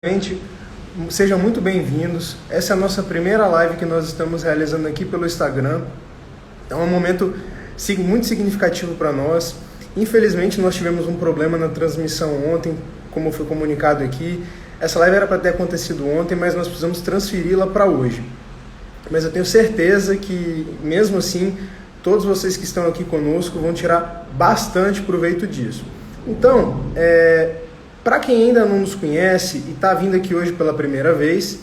Gente, sejam muito bem-vindos. Essa é a nossa primeira live que nós estamos realizando aqui pelo Instagram. É um momento muito significativo para nós. Infelizmente, nós tivemos um problema na transmissão ontem, como foi comunicado aqui. Essa live era para ter acontecido ontem, mas nós precisamos transferi-la para hoje. Mas eu tenho certeza que, mesmo assim, todos vocês que estão aqui conosco vão tirar bastante proveito disso. Então, para quem ainda não nos conhece e está vindo aqui hoje pela primeira vez,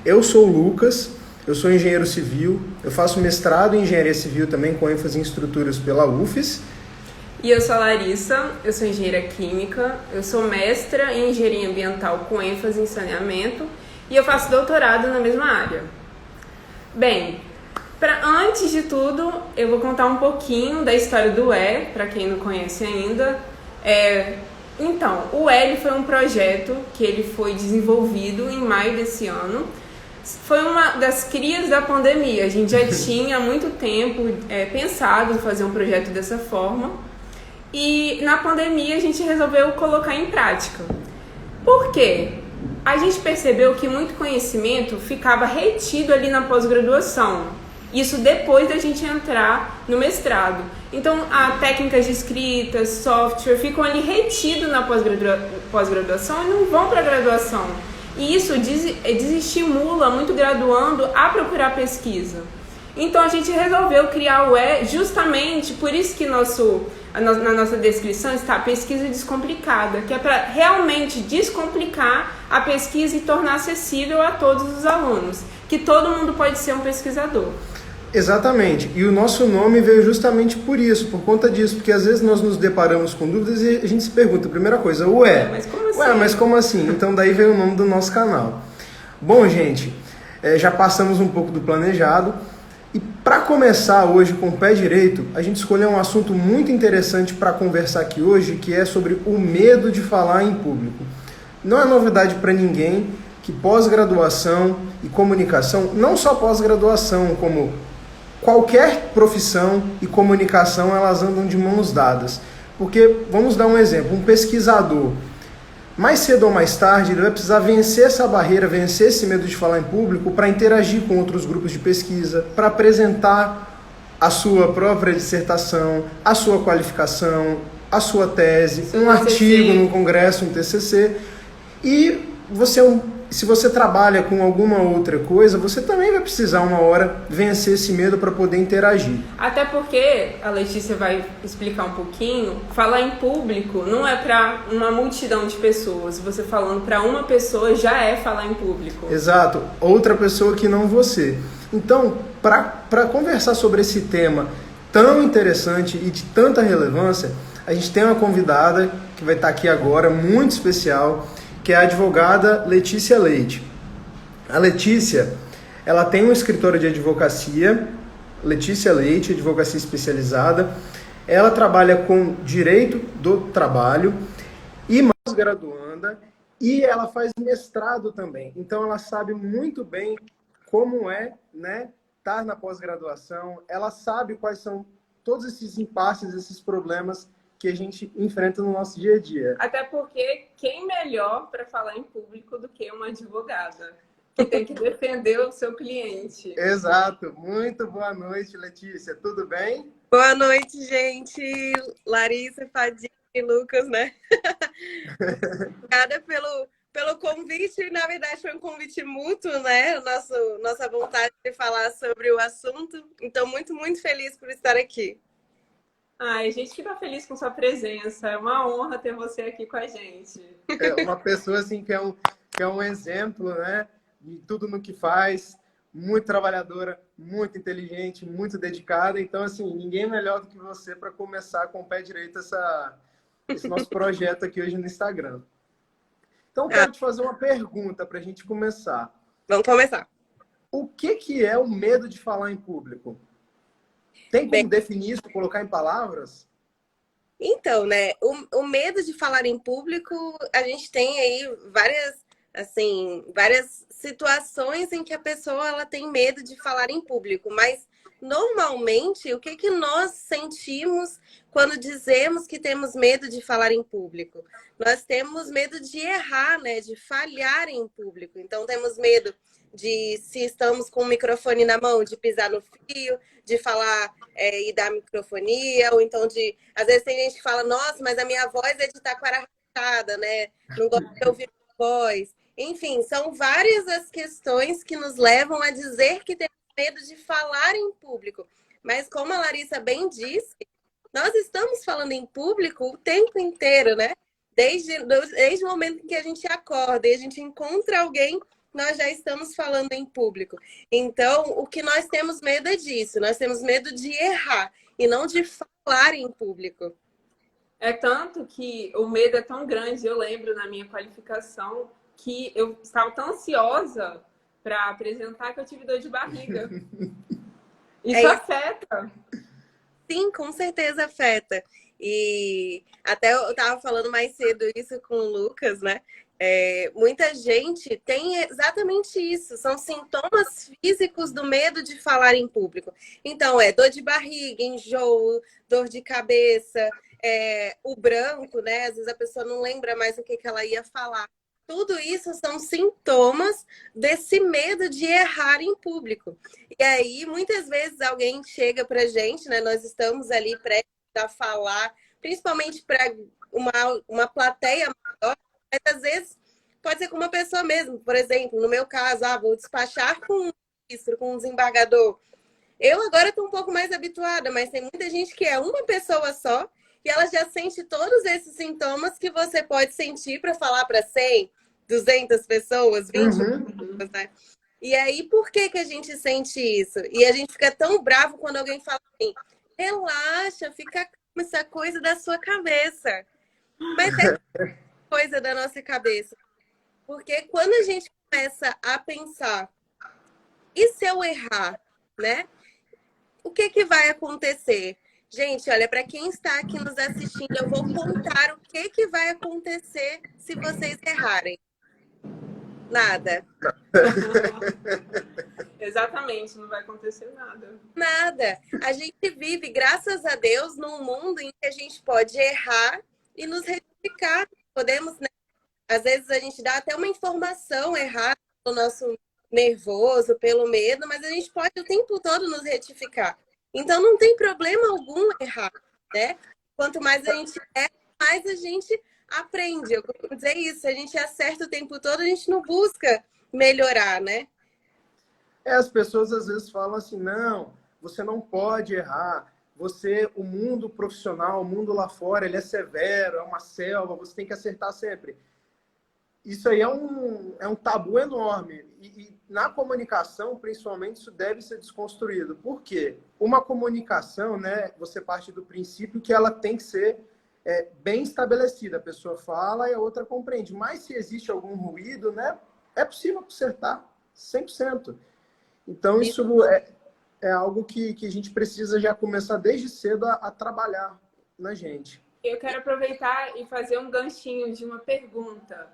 eu sou o Lucas, eu sou engenheiro civil, eu faço mestrado em engenharia civil também com ênfase em estruturas pela UFES. E eu sou a Larissa, eu sou engenheira química, eu sou mestra em engenharia ambiental com ênfase em saneamento e eu faço doutorado na mesma área. Bem, antes de tudo, eu vou contar um pouquinho da história do para quem não conhece ainda. Então, o ele foi um projeto que ele foi desenvolvido em maio desse ano. Foi uma das crias da pandemia. A gente já tinha há muito tempo pensado em fazer um projeto dessa forma. E na pandemia a gente resolveu colocar em prática. Por quê? A gente percebeu que muito conhecimento ficava retido ali na pós-graduação. Isso depois da gente entrar no mestrado. Então, as técnicas de escrita, software, ficam ali retidos na pós-graduação e não vão para a graduação. E isso desestimula muito graduando a procurar pesquisa. Então, a gente resolveu criar o justamente por isso que na nossa descrição está pesquisa descomplicada, que é para realmente descomplicar a pesquisa e tornar acessível a todos os alunos, que todo mundo pode ser um pesquisador. Exatamente, e o nosso nome veio justamente por isso, por conta disso, porque às vezes nós nos deparamos com dúvidas e a gente se pergunta, primeira coisa, mas como assim? Mas como assim? Então daí veio o nome do nosso canal. Bom, gente, já passamos um pouco do planejado, e para começar hoje com o pé direito, a gente escolheu um assunto muito interessante para conversar aqui hoje, que é sobre o medo de falar em público. Não é novidade para ninguém que pós-graduação e comunicação, não só pós-graduação, como qualquer profissão e comunicação, elas andam de mãos dadas. Porque, vamos dar um exemplo, um pesquisador, mais cedo ou mais tarde, ele vai precisar vencer essa barreira, vencer esse medo de falar em público para interagir com outros grupos de pesquisa, para apresentar a sua própria dissertação, a sua qualificação, a sua tese, um artigo no congresso, um TCC. E se você trabalha com alguma outra coisa, você também vai precisar uma hora vencer esse medo para poder interagir. Até porque, a Letícia vai explicar um pouquinho, falar em público não é para uma multidão de pessoas. Você falando para uma pessoa já é falar em público. Exato, outra pessoa que não você. Então, para conversar sobre esse tema tão interessante e de tanta relevância, a gente tem uma convidada que vai estar aqui agora, muito especial, que é a advogada Letícia Leite. A Letícia, ela tem um escritório de advocacia, Letícia Leite, advocacia especializada. Ela trabalha com direito do trabalho e pós-graduanda, e ela faz mestrado também. Então, ela sabe muito bem como estar na pós-graduação. Ela sabe quais são todos esses impasses, esses problemas que a gente enfrenta no nosso dia a dia. Até porque quem melhor para falar em público do que uma advogada, que tem que defender o seu cliente. Exato. Muito boa noite, Letícia. Tudo bem? Boa noite, gente. Larissa, Fadinha e Lucas, né? Obrigada pelo convite. Na verdade, foi um convite mútuo, né? Nossa vontade de falar sobre o assunto. Então, muito, muito feliz por estar aqui. Ai, a gente fica feliz com sua presença. É uma honra ter você aqui com a gente. É uma pessoa assim que é um exemplo, né? De tudo no que faz, muito trabalhadora, muito inteligente, muito dedicada. Então, assim, ninguém melhor do que você para começar com o pé direito esse nosso projeto aqui hoje no Instagram. Então, quero te fazer uma pergunta para a gente começar. Vamos começar. O que é o medo de falar em público? Tem como definir isso, colocar em palavras? Então, né, o medo de falar em público, a gente tem aí várias situações em que a pessoa ela tem medo de falar em público, mas normalmente, o que que nós sentimos quando dizemos que temos medo de falar em público? Nós temos medo de errar, né? De falhar em público. Então, temos medo de, se estamos com o microfone na mão, de pisar no fio, de falar e dar microfonia, ou então de... Às vezes tem gente que fala, nossa, mas a minha voz é de taquara rachada, né? Não gosto de ouvir a voz. Enfim, são várias as questões que nos levam a dizer que temos medo de falar em público. Mas como a Larissa bem disse, nós estamos falando em público o tempo inteiro, né? Desde o momento em que a gente acorda e a gente encontra alguém, nós já estamos falando em público. Então, o que nós temos medo é disso. Nós temos medo de errar e não de falar em público. É tanto que o medo é tão grande, eu lembro na minha qualificação, que eu estava tão ansiosa para apresentar que eu tive dor de barriga. Isso afeta. Sim, com certeza afeta. E até eu estava falando mais cedo isso com o Lucas, né? Muita gente tem exatamente isso. São sintomas físicos do medo de falar em público. Então, dor de barriga, enjoo, dor de cabeça, o branco, né? Às vezes a pessoa não lembra mais o que ela ia falar. Tudo isso são sintomas desse medo de errar em público. E aí, muitas vezes, alguém chega pra gente, né? Nós estamos ali prestes a falar, principalmente para uma plateia maior, mas às vezes pode ser com uma pessoa mesmo. Por exemplo, no meu caso, vou despachar com um ministro, com um desembargador. Eu agora estou um pouco mais habituada, mas tem muita gente que é uma pessoa só e ela já sente todos esses sintomas que você pode sentir para falar para 100, 200 pessoas, 20 pessoas, né? E aí, por que que a gente sente isso? E a gente fica tão bravo quando alguém fala assim, relaxa, fica com essa coisa da sua cabeça. Mas é coisa da nossa cabeça. Porque quando a gente começa a pensar, e se eu errar, né? O que que vai acontecer? Gente, olha, para quem está aqui nos assistindo, eu vou contar o que que vai acontecer se vocês errarem. Nada. Exatamente, não vai acontecer nada. Nada. A gente vive, graças a Deus, num mundo em que a gente pode errar e nos retificar. Podemos, né? Às vezes a gente dá até uma informação errada pelo nosso nervoso, pelo medo, mas a gente pode o tempo todo nos retificar. Então não tem problema algum errar, né? Quanto mais a gente erra, mais a gente aprende. Eu costumo dizer isso, a gente acerta o tempo todo, a gente não busca melhorar, né? As pessoas às vezes falam assim, não, você não pode errar. O mundo profissional, o mundo lá fora, ele é severo, é uma selva, você tem que acertar sempre. Isso aí é um tabu enorme. E na comunicação, principalmente, isso deve ser desconstruído. Por quê? Uma comunicação, né, você parte do princípio que ela tem que ser bem estabelecida. A pessoa fala e a outra compreende. Mas se existe algum ruído, né, é possível consertar 100%. Então, isso é algo que a gente precisa já começar desde cedo a trabalhar na gente. Eu quero aproveitar e fazer um ganchinho de uma pergunta.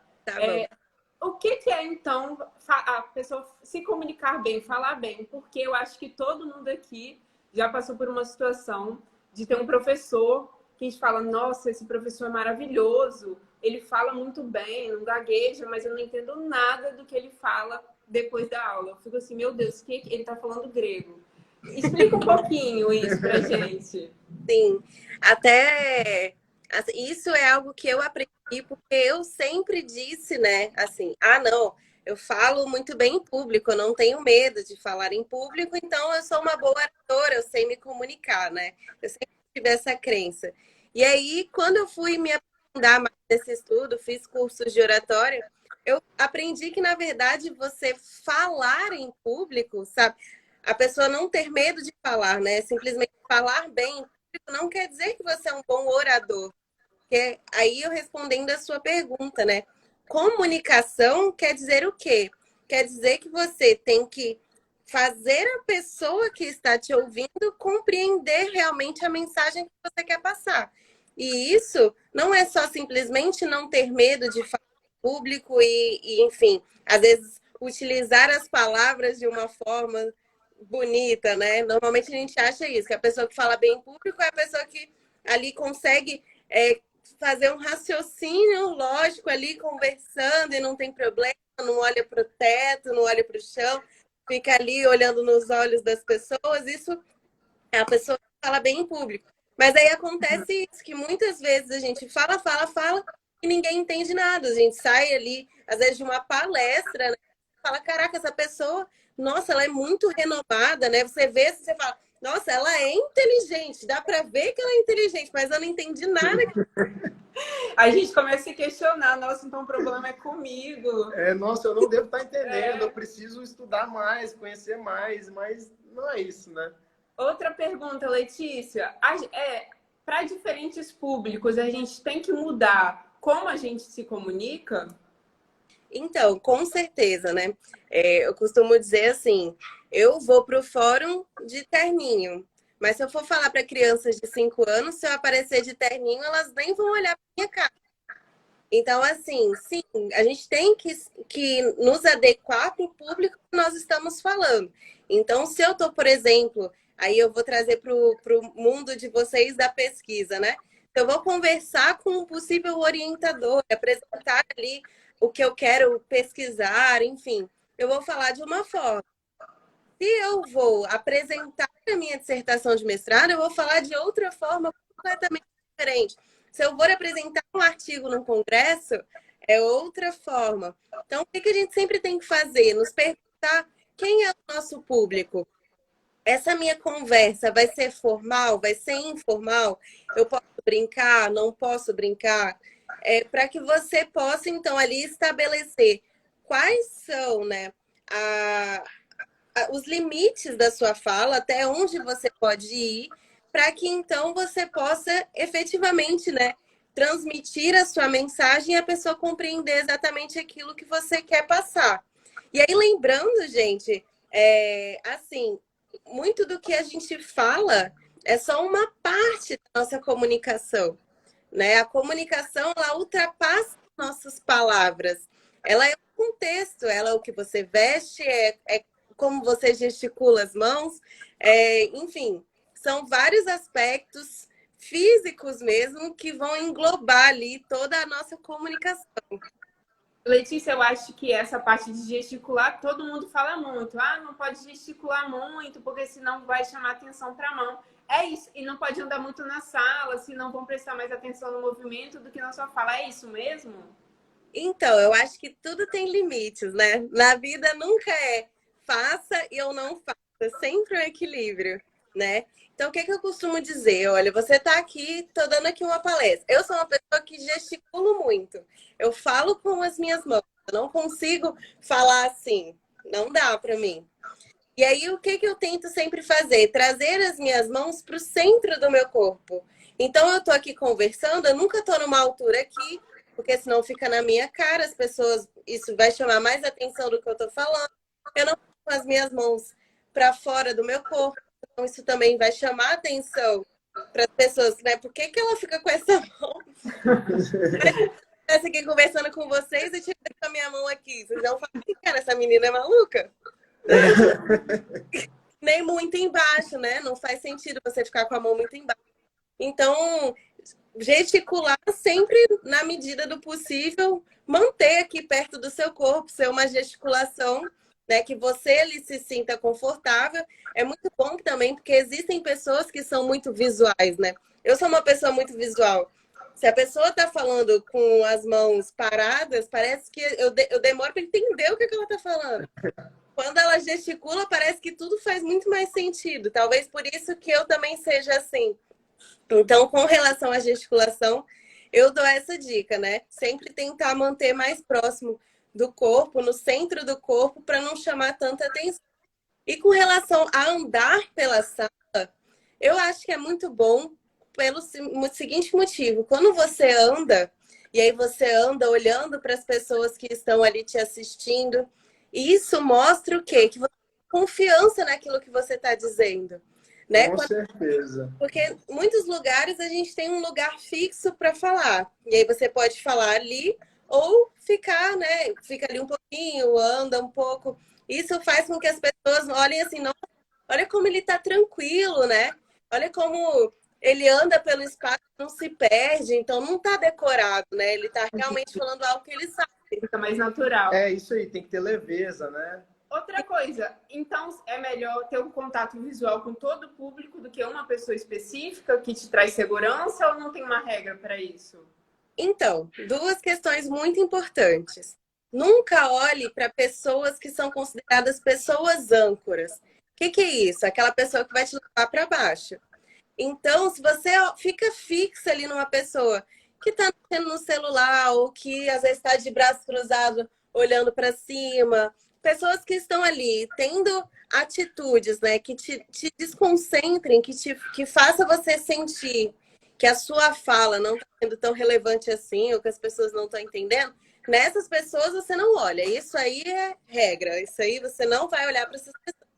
O que é, então, a pessoa se comunicar bem, falar bem? Porque eu acho que todo mundo aqui já passou por uma situação de ter um professor que a gente fala, nossa, esse professor é maravilhoso, ele fala muito bem, não gagueja, mas eu não entendo nada do que ele fala depois da aula. Eu fico assim, meu Deus, ele está falando grego. Explica um pouquinho isso pra gente. Sim, até isso é algo que eu aprendi, porque eu sempre disse, né, assim, não, eu falo muito bem em público, eu não tenho medo de falar em público, então eu sou uma boa oratora, eu sei me comunicar, né? Eu sempre tive essa crença. E aí, quando eu fui me aprofundar mais nesse estudo, fiz cursos de oratória, eu aprendi que, na verdade, você falar em público, sabe? A pessoa não ter medo de falar, né? Simplesmente falar bem em público não quer dizer que você é um bom orador. Porque aí eu respondendo a sua pergunta, né? Comunicação quer dizer o quê? Quer dizer que você tem que fazer a pessoa que está te ouvindo compreender realmente a mensagem que você quer passar. E isso não é só simplesmente não ter medo de falar em público e enfim, às vezes utilizar as palavras de uma forma bonita, né? Normalmente a gente acha isso, que a pessoa que fala bem em público é a pessoa que ali consegue fazer um raciocínio lógico ali, conversando e não tem problema, não olha para o teto, não olha para o chão, fica ali olhando nos olhos das pessoas. Isso é a pessoa que fala bem em público. Mas aí acontece isso, que muitas vezes a gente fala e ninguém entende nada. A gente sai ali, às vezes, de uma palestra, né? Fala, caraca, essa pessoa, nossa, ela é muito renomada, né? Você vê, você fala, nossa, ela é inteligente, dá para ver que ela é inteligente, mas eu não entendi nada. A gente começa a se questionar, nossa, então o problema é comigo. Nossa, eu não devo estar entendendo, eu preciso estudar mais, conhecer mais, mas não é isso, né? Outra pergunta, Letícia. Para diferentes públicos, a gente tem que mudar como a gente se comunica? Então, com certeza, né? Eu costumo dizer assim, eu vou para o fórum de terninho, mas se eu for falar para crianças de 5 anos, se eu aparecer de terninho, elas nem vão olhar para minha cara. Então, assim, sim, a gente tem que nos adequar para o público que nós estamos falando. Então, se eu estou, por exemplo, aí eu vou trazer para o mundo de vocês da pesquisa, né? Eu vou conversar com um possível orientador, apresentar ali o que eu quero pesquisar, enfim. Eu vou falar de uma forma. Se eu vou apresentar a minha dissertação de mestrado, eu vou falar de outra forma completamente diferente. Se eu for apresentar um artigo num congresso, é outra forma. Então, o que a gente sempre tem que fazer? Nos perguntar quem é o nosso público. Essa minha conversa vai ser formal? Vai ser informal? Eu posso brincar? Não posso brincar? Para que você possa, então, ali estabelecer quais são, né, os limites da sua fala, até onde você pode ir, para que então você possa efetivamente, né, transmitir a sua mensagem e a pessoa compreender exatamente aquilo que você quer passar. E aí, lembrando, gente, assim, muito do que a gente fala é só uma parte da nossa comunicação, né? A comunicação, ela ultrapassa nossas palavras. Ela é o contexto, ela é o que você veste, é como você gesticula as mãos, enfim, são vários aspectos físicos mesmo que vão englobar ali toda a nossa comunicação. Letícia, eu acho que essa parte de gesticular, todo mundo fala muito. Ah, não pode gesticular muito, porque senão vai chamar atenção para a mão. É isso. E não pode andar muito na sala, senão vão prestar mais atenção no movimento do que na sua fala. É isso mesmo? Então, eu acho que tudo tem limites, né? Na vida nunca é faça e eu não faço. É sempre um equilíbrio, né? Então, o que eu costumo dizer? Olha, você está aqui, estou dando aqui uma palestra. Eu sou uma pessoa que gesticulo muito. Eu falo com as minhas mãos. Eu não consigo falar assim. Não dá para mim. E aí, o que eu tento sempre fazer? Trazer as minhas mãos para o centro do meu corpo. Então, eu estou aqui conversando, eu nunca estou numa altura aqui, porque senão fica na minha cara, as pessoas, isso vai chamar mais atenção do que eu estou falando. Eu não estou com as minhas mãos para fora do meu corpo. Então, isso também vai chamar atenção para as pessoas, né? Por que ela fica com essa mão? Eu aqui conversando com vocês e tirando com a minha mão aqui. Vocês vão falar, cara, essa menina é maluca? Nem muito embaixo, né? Não faz sentido você ficar com a mão muito embaixo. Então, gesticular sempre na medida do possível, manter aqui perto do seu corpo, ser uma gesticulação, né, que você ele se sinta confortável. É muito bom também, porque existem pessoas que são muito visuais, né? Eu sou uma pessoa muito visual. Se a pessoa está falando com as mãos paradas, parece que eu demoro para entender o que ela está falando. Quando ela gesticula, parece que tudo faz muito mais sentido. Talvez por isso que eu também seja assim. Então, com relação à gesticulação, eu dou essa dica, né? Sempre tentar manter mais próximo do corpo, no centro do corpo, para não chamar tanta atenção. E com relação a andar pela sala, eu acho que é muito bom pelo seguinte motivo. Quando você anda, e aí você anda olhando para as pessoas que estão ali te assistindo, isso mostra o quê? Que você tem confiança naquilo que você está dizendo. Né? Com certeza. Porque em muitos lugares a gente tem um lugar fixo para falar. E aí você pode falar ali ou ficar, né? Fica ali um pouquinho, anda um pouco. Isso faz com que as pessoas olhem assim, não, Olha como ele tá tranquilo, né? Olha como ele anda pelo espaço, não se perde, então não tá decorado, né? Ele tá realmente falando algo que ele sabe. Fica mais natural. É isso aí, tem que ter leveza, né? Outra coisa, então é melhor ter um contato visual com todo o público do que uma pessoa específica que te traz segurança ou não tem uma regra para isso? Então, duas questões muito importantes. Nunca olhe para pessoas que são consideradas pessoas âncoras. O que é isso? Aquela pessoa que vai te levar para baixo. Então, se você fica fixa ali numa pessoa que está mexendo no celular ou que às vezes está de braço cruzado olhando para cima, pessoas que estão ali tendo atitudes, né, que te desconcentrem, que faça você sentir que a sua fala não está sendo tão relevante assim, ou que as pessoas não estão entendendo, nessas pessoas você não olha. Isso aí é regra. Isso aí você não vai olhar para essas pessoas.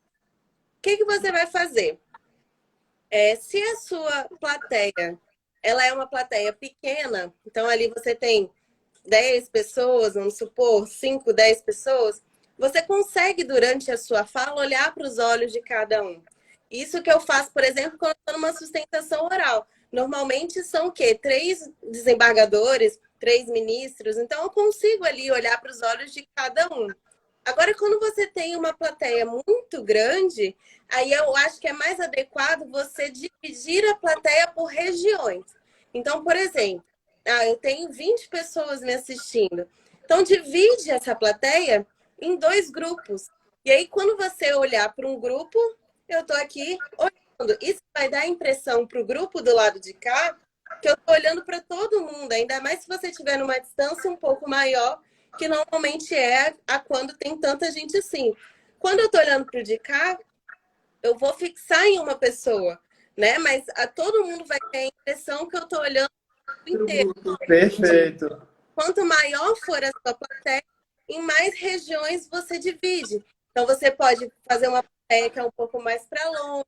O que você vai fazer? Se a sua plateia ela é uma plateia pequena, então ali você tem 10 pessoas, vamos supor, 5, 10 pessoas, você consegue, durante a sua fala, olhar para os olhos de cada um. Isso que eu faço, por exemplo, quando estou numa sustentação oral. Normalmente são o quê? 3 desembargadores, 3 ministros, então eu consigo ali olhar para os olhos de cada um. Agora, quando você tem uma plateia muito grande, aí eu acho que é mais adequado você dividir a plateia por regiões. Então, por exemplo, eu tenho 20 pessoas me assistindo. Então, divide essa plateia em 2 grupos. E aí, quando você olhar para um grupo, eu estou aqui olhando. Isso vai dar a impressão para o grupo do lado de cá que eu estou olhando para todo mundo, ainda mais se você estiver numa distância um pouco maior, que normalmente é a quando tem tanta gente assim. Quando eu estou olhando para o de cá, eu vou fixar em uma pessoa, né? Mas todo mundo vai ter a impressão que eu estou olhando o inteiro. Perfeito. Quanto maior for a sua plateia, em mais regiões você divide. Então você pode fazer uma plateia que é um pouco mais para longe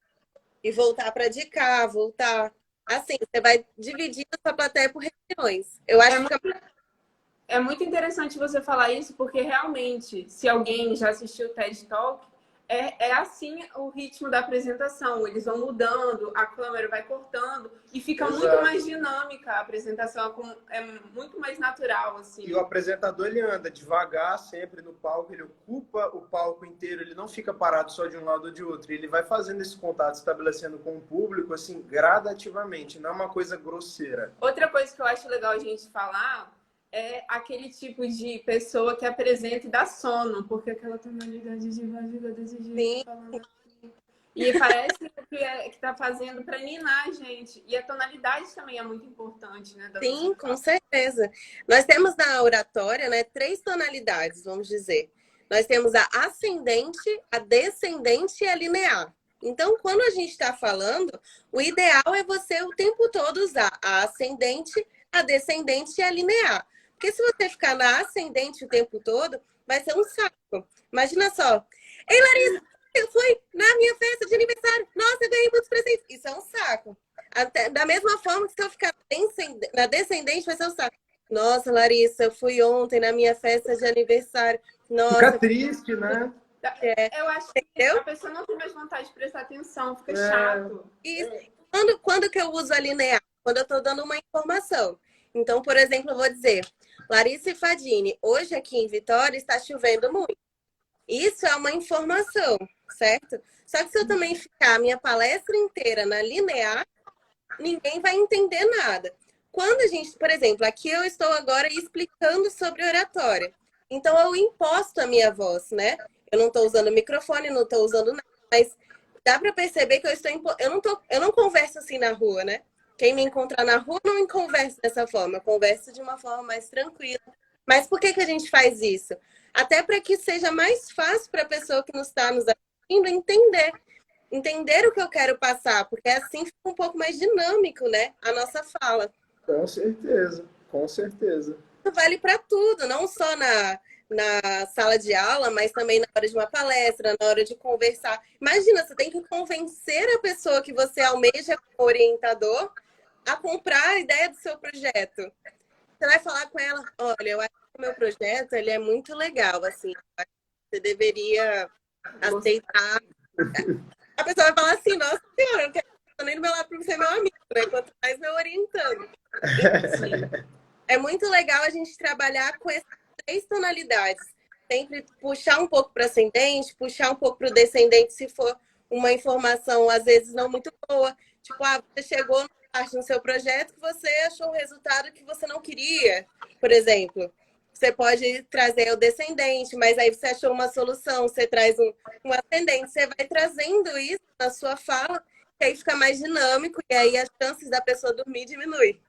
e voltar para de cá, voltar. Assim, você vai dividindo a sua plateia por regiões. Eu acho que É muito interessante você falar isso, porque realmente, se alguém já assistiu o TED Talk, é assim o ritmo da apresentação. Eles vão mudando, a câmera vai cortando e fica Exato. muito mais dinâmica. A apresentação é muito mais natural, assim. E o apresentador, ele anda devagar sempre no palco, ele ocupa o palco inteiro, ele não fica parado só de um lado ou de outro. Ele vai fazendo esse contato, estabelecendo com o público, assim, gradativamente, não é uma coisa grosseira. Outra coisa que eu acho legal a gente falar é aquele tipo de pessoa que apresenta e dá sono, porque aquela tonalidade de voz fica desse jeito, falando assim. E parece que tá fazendo para ninar a gente. E a tonalidade também é muito importante, né? Sim, com certeza. Nós temos na oratória, né, 3 tonalidades, vamos dizer. Nós temos a ascendente, a descendente e a linear. Então, quando a gente está falando, o ideal é você o tempo todo usar a ascendente, a descendente e a linear. Porque se você ficar na ascendente o tempo todo, vai ser um saco. Imagina só. Ei, Larissa, eu fui na minha festa de aniversário. Nossa, eu ganhei muitos presentes. Isso é um saco. Até, da mesma forma que se eu ficar na descendente, vai ser um saco. Nossa, Larissa, eu fui ontem na minha festa de aniversário. Nossa, fica triste, né? Eu acho que a pessoa não tem mais vontade de prestar atenção, fica chato. Isso. Quando que eu uso a linear? Quando eu estou dando uma informação. Então, por exemplo, eu vou dizer, Larissa e Fadini, hoje aqui em Vitória está chovendo muito. Isso é uma informação, certo? Só que se eu também ficar a minha palestra inteira na linear, ninguém vai entender nada. Quando a gente, por exemplo, aqui eu estou agora explicando sobre oratória. Então, eu imposto a minha voz, né? Eu não estou usando microfone, não estou usando nada, mas dá para perceber que eu não converso assim na rua, né? Quem me encontrar na rua não conversa dessa forma, eu converso de uma forma mais tranquila. Mas por que a gente faz isso? Até para que seja mais fácil para a pessoa que está nos assistindo entender o que eu quero passar, porque assim fica um pouco mais dinâmico, né? A nossa fala. Com certeza, com certeza. Isso vale para tudo, não só na sala de aula, mas também na hora de uma palestra, na hora de conversar. Imagina, você tem que convencer a pessoa que você almeja como orientador a comprar a ideia do seu projeto. Você vai falar com ela, olha, eu acho que o meu projeto ele é muito legal, assim, você deveria aceitar. a pessoa vai falar assim, nossa senhora, eu não quero estar nem do meu lado para ser meu amigo, né? Quanto mais meu orientando. Então, é muito legal a gente trabalhar com essas 3 tonalidades. Sempre puxar um pouco para ascendente, puxar um pouco para o descendente, se for uma informação, às vezes, não muito boa. Tipo, você chegou numa parte no seu projeto que você achou um resultado que você não queria, por exemplo. Você pode trazer o descendente, mas aí você achou uma solução, você traz um ascendente, você vai trazendo isso na sua fala, que aí fica mais dinâmico, e aí as chances da pessoa dormir diminuem.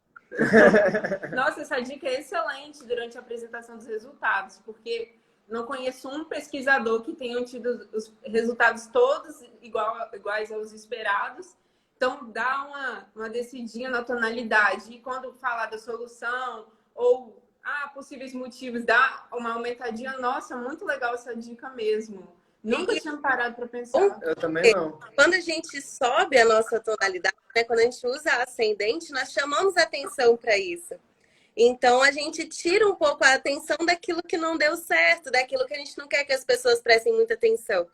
Nossa, essa dica é excelente durante a apresentação dos resultados, porque não conheço um pesquisador que tenha tido os resultados todos iguais aos esperados. Então, dá uma descidinha na tonalidade. E quando falar da solução ou possíveis motivos, dá uma aumentadinha. Nossa, muito legal essa dica mesmo. Nunca tinha parado para pensar. Eu também não. Quando a gente sobe a nossa tonalidade, né, quando a gente usa ascendente, nós chamamos atenção para isso. Então, a gente tira um pouco a atenção daquilo que não deu certo, daquilo que a gente não quer que as pessoas prestem muita atenção.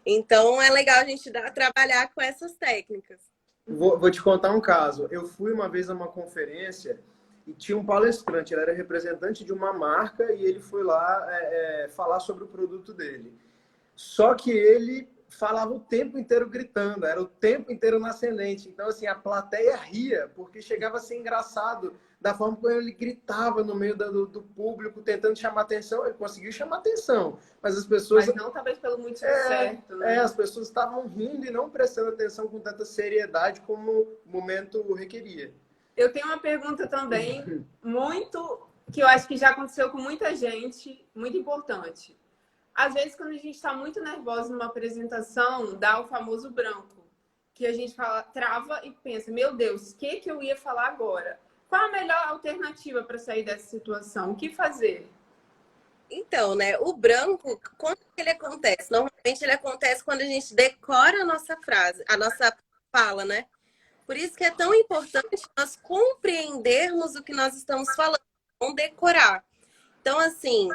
Então, é legal a gente trabalhar com essas técnicas. Vou te contar um caso. Eu fui uma vez a uma conferência e tinha um palestrante, ele era representante de uma marca e ele foi lá falar sobre o produto dele. Só que ele falava o tempo inteiro gritando, era o tempo inteiro na ascendente. Então, assim, a plateia ria, porque chegava a ser engraçado da forma como ele gritava no meio do público, tentando chamar atenção. Ele conseguiu chamar atenção, mas as pessoas... Mas não talvez pelo motivo certo, né? as pessoas estavam rindo e não prestando atenção com tanta seriedade como o momento requeria. Eu tenho uma pergunta também, que eu acho que já aconteceu com muita gente, muito importante. Às vezes, quando a gente está muito nervosa numa apresentação, dá o famoso branco, que a gente fala, trava e pensa, meu Deus, o que eu ia falar agora? Qual a melhor alternativa para sair dessa situação? O que fazer? Então, né, o branco, quando ele acontece? Normalmente ele acontece quando a gente decora a nossa frase, a nossa fala, né? Por isso que é tão importante nós compreendermos o que nós estamos falando, não decorar. Então, assim,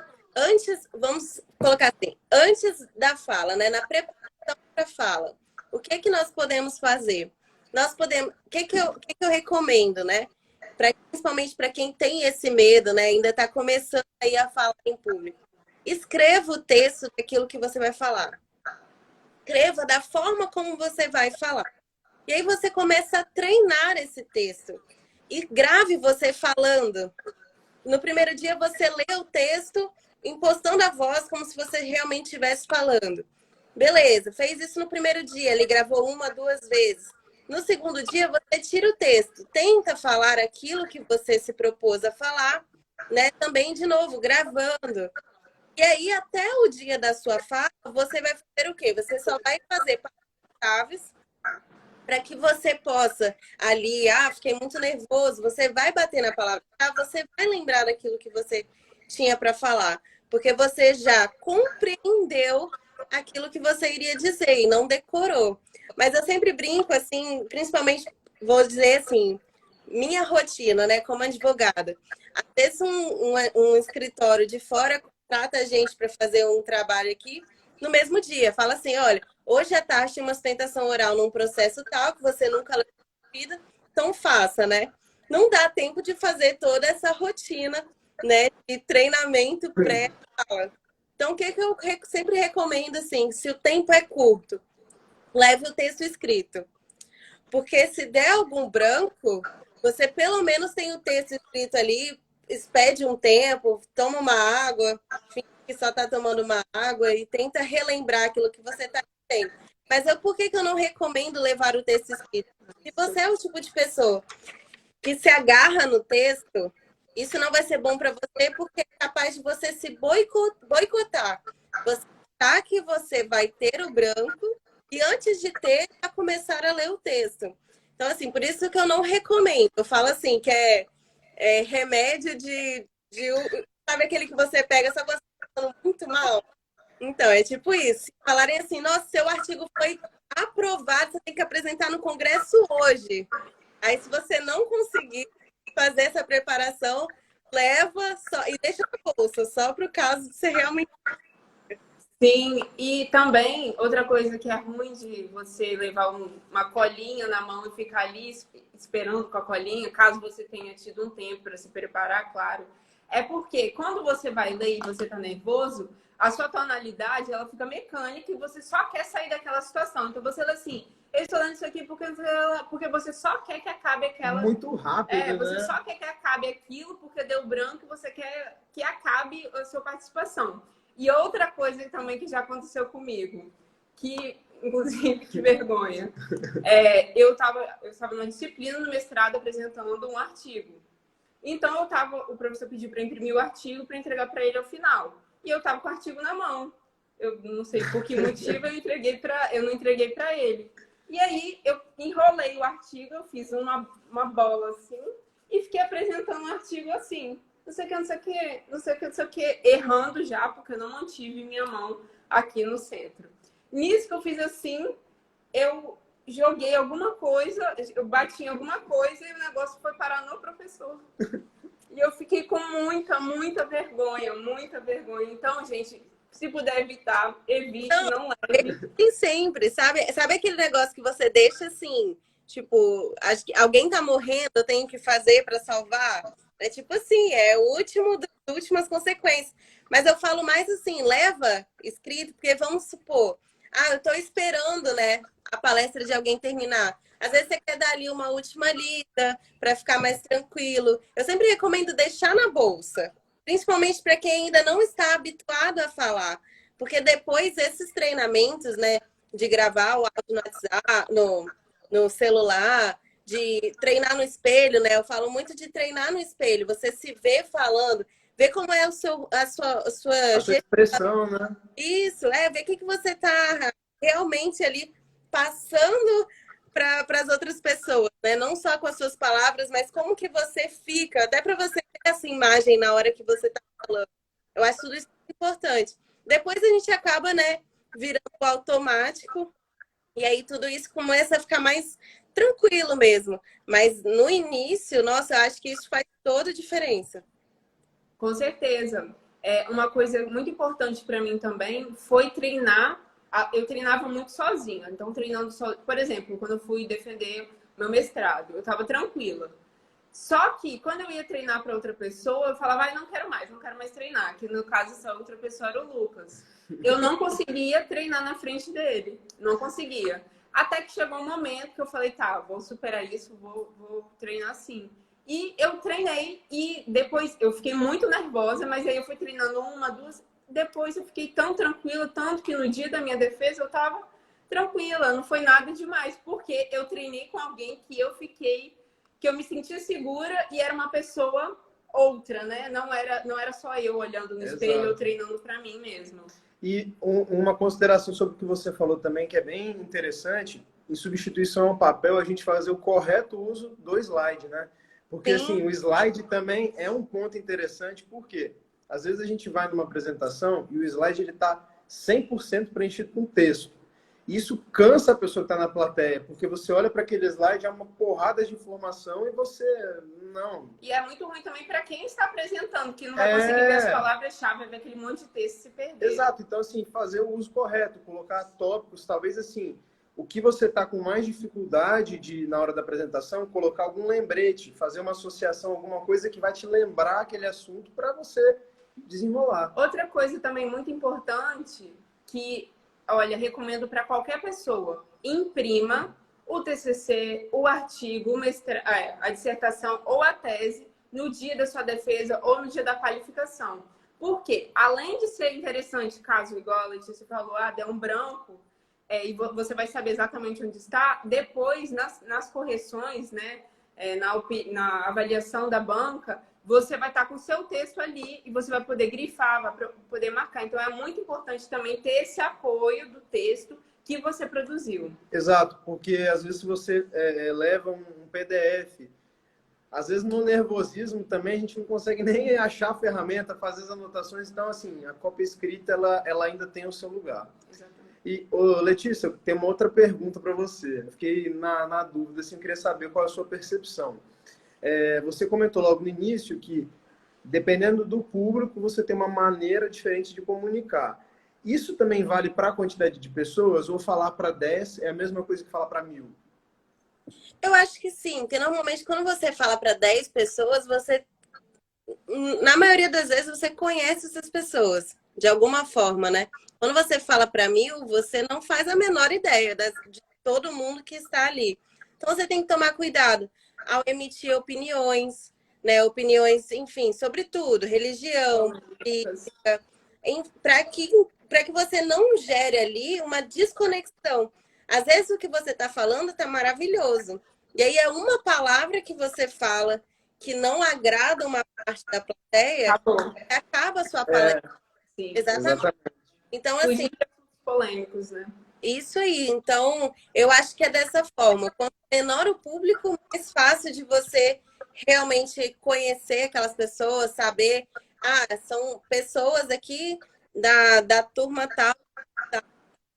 vamos colocar assim, antes da fala, né, na preparação para a fala, o que nós podemos fazer? O que eu recomendo, né? Principalmente para quem tem esse medo, né? Ainda está começando aí a falar em público. Escreva o texto daquilo que você vai falar. Escreva da forma como você vai falar. E aí você começa a treinar esse texto. E grave você falando. No primeiro dia você lê o texto, impostando a voz como se você realmente estivesse falando. Beleza, fez isso no primeiro dia, ele gravou 1, 2 vezes. No segundo dia, você tira o texto, tenta falar aquilo que você se propôs a falar, né? Também, de novo, gravando. E aí, até o dia da sua fala, você vai fazer o quê? Você só vai fazer palavras-chave para que você possa ali, fiquei muito nervoso, você vai bater na palavra-chave, você vai lembrar daquilo que você tinha para falar, porque você já compreendeu aquilo que você iria dizer e não decorou. Mas eu sempre brinco, assim, principalmente, vou dizer assim, minha rotina, né, como advogada. Às vezes um escritório de fora contrata a gente para fazer um trabalho aqui no mesmo dia. Fala assim, olha, hoje à tarde tem uma sustentação oral num processo tal que você nunca leu na vida, então faça, né? Não dá tempo de fazer toda essa rotina, né, de treinamento pré-fala. Então, o que eu sempre recomendo, assim, se o tempo é curto, leve o texto escrito. Porque se der algum branco, você pelo menos tem o texto escrito ali, expede um tempo, toma uma água, finge que só está tomando uma água e tenta relembrar aquilo que você está dizendo. Mas por que eu não recomendo levar o texto escrito? Se você é o tipo de pessoa que se agarra no texto, isso não vai ser bom para você porque é capaz de você se boicotar. Você sabe que você vai ter o branco e antes de ter, já começar a ler o texto. Então, assim, por isso que eu não recomendo. Eu falo assim, que é remédio sabe aquele que você pega só você tá falando muito mal? Então, é tipo isso. Se falarem assim, nossa, seu artigo foi aprovado, você tem que apresentar no Congresso hoje. Aí, se você não conseguir fazer essa preparação, leva só e deixa na bolsa, só para o caso de você realmente... Sim, e também outra coisa que é ruim de você levar uma colinha na mão e ficar ali esperando com a colinha, caso você tenha tido um tempo para se preparar, claro, é porque quando você vai ler e você tá nervoso, a sua tonalidade ela fica mecânica e você só quer sair daquela situação. Então você lê assim, eu estou lendo isso aqui porque você só quer que acabe aquela. Muito rápido, Você né? só quer que acabe aquilo porque deu branco e você quer que acabe a sua participação. E outra coisa também que já aconteceu comigo, que, inclusive, que vergonha. Eu estava numa disciplina no mestrado apresentando um artigo. Então, o professor pediu para imprimir o artigo para entregar para ele ao final. E eu estava com o artigo na mão. Eu não sei por que motivo eu não entreguei para ele. E aí, eu enrolei o artigo, eu fiz uma bola assim e fiquei apresentando o artigo assim. Não sei o que, não sei o que, não sei o que, não sei o que, errando já, porque eu não mantive minha mão aqui no centro. Nisso que eu fiz assim, eu joguei alguma coisa, eu bati em alguma coisa e o negócio foi parar no professor. E eu fiquei com muita vergonha, muita vergonha. Então, gente, se puder evitar, evite, não leve. E sempre, sabe aquele negócio que você deixa assim, tipo, acho que alguém tá morrendo, eu tenho que fazer para salvar? É tipo assim, é o último das últimas consequências. Mas eu falo mais assim, leva escrito, porque vamos supor, eu tô esperando, né, a palestra de alguém terminar. Às vezes você quer dar ali uma última lida para ficar mais tranquilo. Eu sempre recomendo deixar na bolsa, principalmente para quem ainda não está habituado a falar. Porque depois esses treinamentos, né, de gravar o áudio no WhatsApp, no celular, de treinar no espelho, né? Eu falo muito de treinar no espelho. Você se vê falando, ver como é a sua A sua expressão, né? Isso, ver o que você está realmente ali passando para as outras pessoas, né? Não só com as suas palavras, mas como que você fica, até para você ter essa imagem na hora que você está falando. Eu acho tudo isso importante. Depois a gente acaba, né, virando automático, e aí tudo isso começa a ficar mais tranquilo mesmo. Mas no início, nossa, eu acho que isso faz toda a diferença. Com certeza. Uma coisa muito importante para mim também foi treinar. Eu treinava muito sozinha. Então, treinando só. Por exemplo, quando eu fui defender meu mestrado, eu estava tranquila. Só que quando eu ia treinar para outra pessoa, eu falava, não quero mais treinar. Que no caso, essa outra pessoa era o Lucas. Eu não conseguia treinar na frente dele. Não conseguia. Até que chegou um momento que eu falei, tá, vou superar isso, vou treinar assim. E eu treinei e depois eu fiquei muito nervosa, mas aí eu fui treinando uma, duas. Depois eu fiquei tão tranquila, tanto que no dia da minha defesa eu tava tranquila, não foi nada demais, porque eu treinei com alguém que eu me sentia segura e era uma pessoa outra, né? Não era só eu olhando no espelho, eu treinando para mim mesma. E uma consideração sobre o que você falou também, que é bem interessante, em substituição ao papel, a gente fazer o correto uso do slide, né? Porque, assim, o slide também é um ponto interessante, porque às vezes a gente vai numa apresentação e o slide ele está 100% preenchido com texto. Isso cansa a pessoa que está na plateia, porque você olha para aquele slide, é uma porrada de informação e você não... E é muito ruim também para quem está apresentando, que não vai conseguir ver as palavras-chave, vai ver aquele monte de texto se perder. Exato. Então, assim, fazer o uso correto, colocar tópicos, talvez, assim, o que você está com mais dificuldade na hora da apresentação, colocar algum lembrete, fazer uma associação, alguma coisa que vai te lembrar aquele assunto para você desenrolar. Outra coisa também muito importante que, olha, recomendo para qualquer pessoa, imprima o TCC, o artigo, a dissertação ou a tese no dia da sua defesa ou no dia da qualificação. Porque, além de ser interessante, caso igual a Letícia falou, deu um branco, e você vai saber exatamente onde está, depois, nas correções, né, na avaliação da banca, você vai estar com o seu texto ali e você vai poder grifar, vai poder marcar. Então, é muito importante também ter esse apoio do texto que você produziu. Exato, porque às vezes você leva um PDF, às vezes no nervosismo também a gente não consegue nem achar a ferramenta, fazer as anotações. Então, assim, a cópia escrita, ela ainda tem o seu lugar. Exatamente. E, Letícia, tem uma outra pergunta para você. Eu fiquei na dúvida, assim, eu queria saber qual é a sua percepção. Você comentou logo no início que, dependendo do público, você tem uma maneira diferente de comunicar. Isso também vale para a quantidade de pessoas? Ou falar para 10 é a mesma coisa que falar para 1.000? Eu acho que sim, porque normalmente quando você fala para 10 pessoas, você, na maioria das vezes, você conhece essas pessoas, de alguma forma, né? Quando você fala para 1.000, você não faz a menor ideia de todo mundo que está ali. Então você tem que tomar cuidado ao emitir opiniões, né? Opiniões, enfim, sobre tudo, religião, para que você não gere ali uma desconexão. Às vezes o que você está falando está maravilhoso. E aí é uma palavra que você fala que não agrada uma parte da plateia, Acabou. acaba a sua palestra. Sim. Exatamente. Então, assim, Fugir de assuntos polêmicos, né? isso aí. Então, eu acho que é dessa forma. Quanto menor o público, mais fácil de você realmente conhecer aquelas pessoas, saber, são pessoas aqui da turma tal.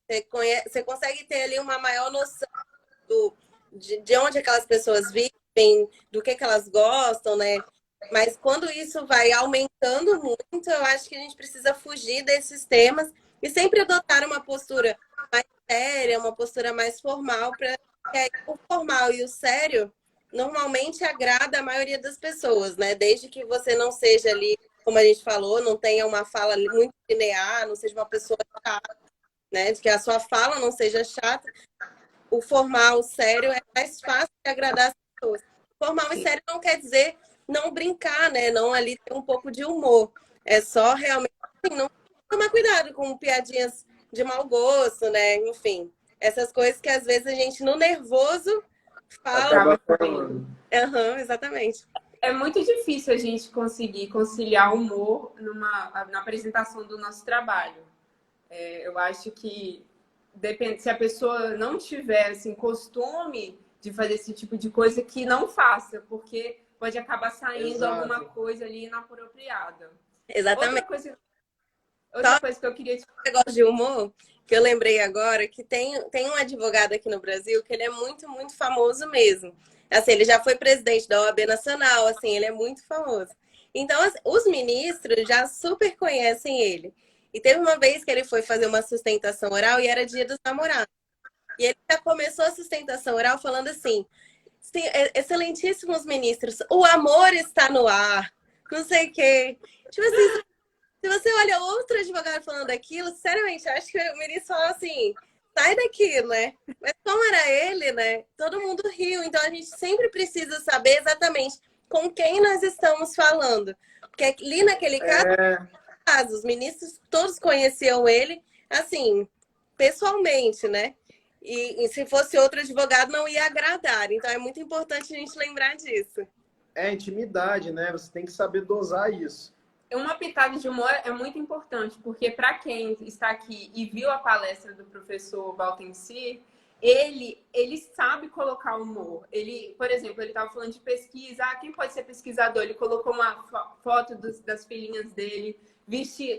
Você consegue ter ali uma maior noção de onde aquelas pessoas vivem, do que elas gostam, né? Mas quando isso vai aumentando muito, eu acho que a gente precisa fugir desses temas e sempre adotar uma postura mais séria, uma postura mais formal, para que o formal e o sério normalmente agrada a maioria das pessoas, né? Desde que você não seja ali, como a gente falou, não tenha uma fala muito linear, não seja uma pessoa chata, né? De que a sua fala não seja chata. O formal, o sério, é mais fácil de agradar as pessoas. Formal e sério não quer dizer não brincar, né? Não ali ter um pouco de humor. É só realmente assim, não tomar cuidado com piadinhas de mau gosto, né? Enfim, essas coisas que às vezes a gente no nervoso fala. Acaba falando. Exatamente. É muito difícil a gente conseguir conciliar humor na apresentação do nosso trabalho. Eu acho que depende, se a pessoa não tiver assim, costume de fazer esse tipo de coisa, que não faça, porque pode acabar saindo Exato. alguma coisa ali inapropriada. Exatamente. Outra coisa que eu queria te Negócio de humor, que eu lembrei agora, que tem um advogado aqui no Brasil que ele é muito, muito famoso mesmo. Assim, ele já foi presidente da OAB Nacional, assim, ele é muito famoso. Então, assim, os ministros já super conhecem ele. E teve uma vez que ele foi fazer uma sustentação oral e era Dia dos Namorados. E ele já começou a sustentação oral falando assim: excelentíssimos ministros, o amor está no ar, não sei o quê. Tipo assim, se você olha outro advogado falando aquilo, sinceramente, eu acho que o ministro falou assim: sai daqui, né? Mas como era ele, né? Todo mundo riu. Então a gente sempre precisa saber exatamente com quem nós estamos falando. Porque ali naquele caso, os ministros todos conheciam ele, assim, pessoalmente, né? E se fosse outro advogado, não ia agradar. Então é muito importante a gente lembrar disso. É intimidade, né? Você tem que saber dosar isso. Uma pitada de humor é muito importante, porque para quem está aqui e viu a palestra do professor Baltenci, ele sabe colocar humor. Ele, por exemplo, ele estava falando de pesquisa. Quem pode ser pesquisador? Ele colocou uma foto das filhinhas dele,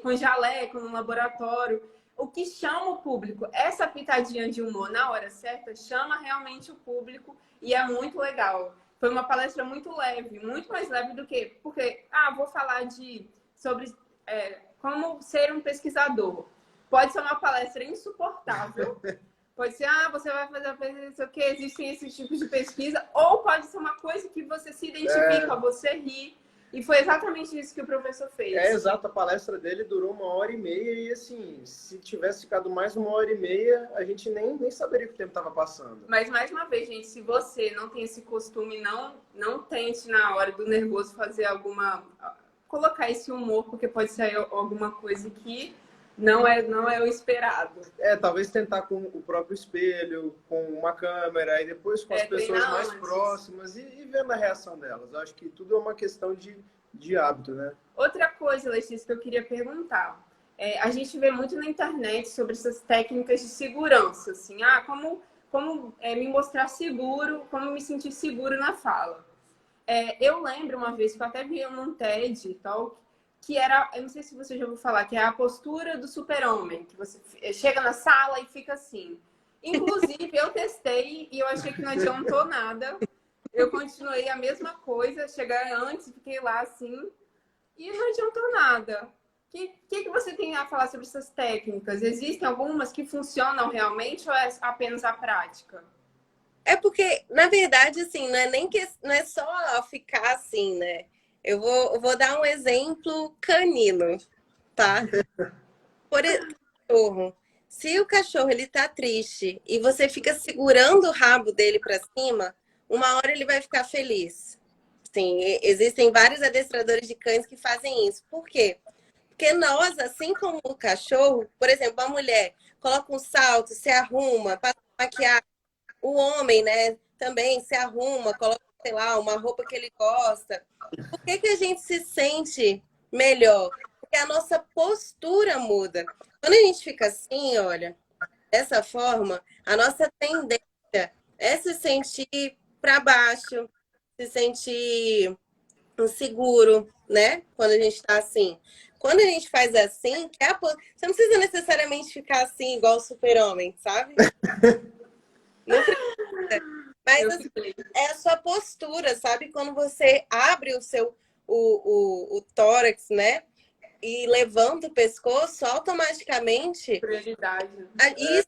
com jaleco no laboratório. O que chama o público, essa pitadinha de humor na hora certa, chama realmente o público e é muito legal. Foi uma palestra muito leve, muito mais leve do que... Porque, vou falar sobre como ser um pesquisador. Pode ser uma palestra insuportável. Pode ser, você vai fazer a pesquisa, não sei o quê, existem esses tipos de pesquisa. Ou pode ser uma coisa que você se identifica, você ri. E foi exatamente isso que o professor fez. Exato. A palestra dele durou 1h30 e, assim, se tivesse ficado mais 1h30, a gente nem saberia que o tempo estava passando. Mas, mais uma vez, gente, se você não tem esse costume, não tente, na hora do nervoso, fazer colocar esse humor, porque pode sair alguma coisa que não é o esperado. Talvez tentar com o próprio espelho, com uma câmera, e depois com as pessoas mais próximas e vendo a reação delas. Eu acho que tudo é uma questão de hábito, né? Outra coisa, Letícia, que eu queria perguntar. A gente vê muito na internet sobre essas técnicas de segurança, assim, como me mostrar seguro, como me sentir seguro na fala. Eu lembro uma vez que eu até vi num TED Talk, que era, eu não sei se você já ouviu falar, que é a postura do super-homem, que você chega na sala e fica assim. Inclusive, eu testei e eu achei que não adiantou nada. Eu continuei a mesma coisa, cheguei antes, fiquei lá assim, e não adiantou nada. que você tem a falar sobre essas técnicas? Existem algumas que funcionam realmente ou é apenas a prática? É porque, na verdade, assim, não é nem que não é só ficar assim, né? Eu vou dar um exemplo canino, tá? Por cachorro. Se o cachorro ele tá triste e você fica segurando o rabo dele para cima, uma hora ele vai ficar feliz. Sim, existem vários adestradores de cães que fazem isso. Por quê? Porque nós, assim como o cachorro, por exemplo, a mulher coloca um salto, se arruma, passa maquiagem, o homem, né, também se arruma, coloca, sei lá, uma roupa que ele gosta. Por que que a gente se sente melhor? Porque a nossa postura muda. Quando a gente fica assim, olha, dessa forma, a nossa tendência é se sentir para baixo, se sentir inseguro, né? Quando a gente está assim. Quando a gente faz assim, você não precisa necessariamente ficar assim, igual o super-homem, sabe? Não precisa. Mas assim, é a sua postura, sabe? Quando você abre o seu o tórax, né? E levanta o pescoço, automaticamente Prioridade. isso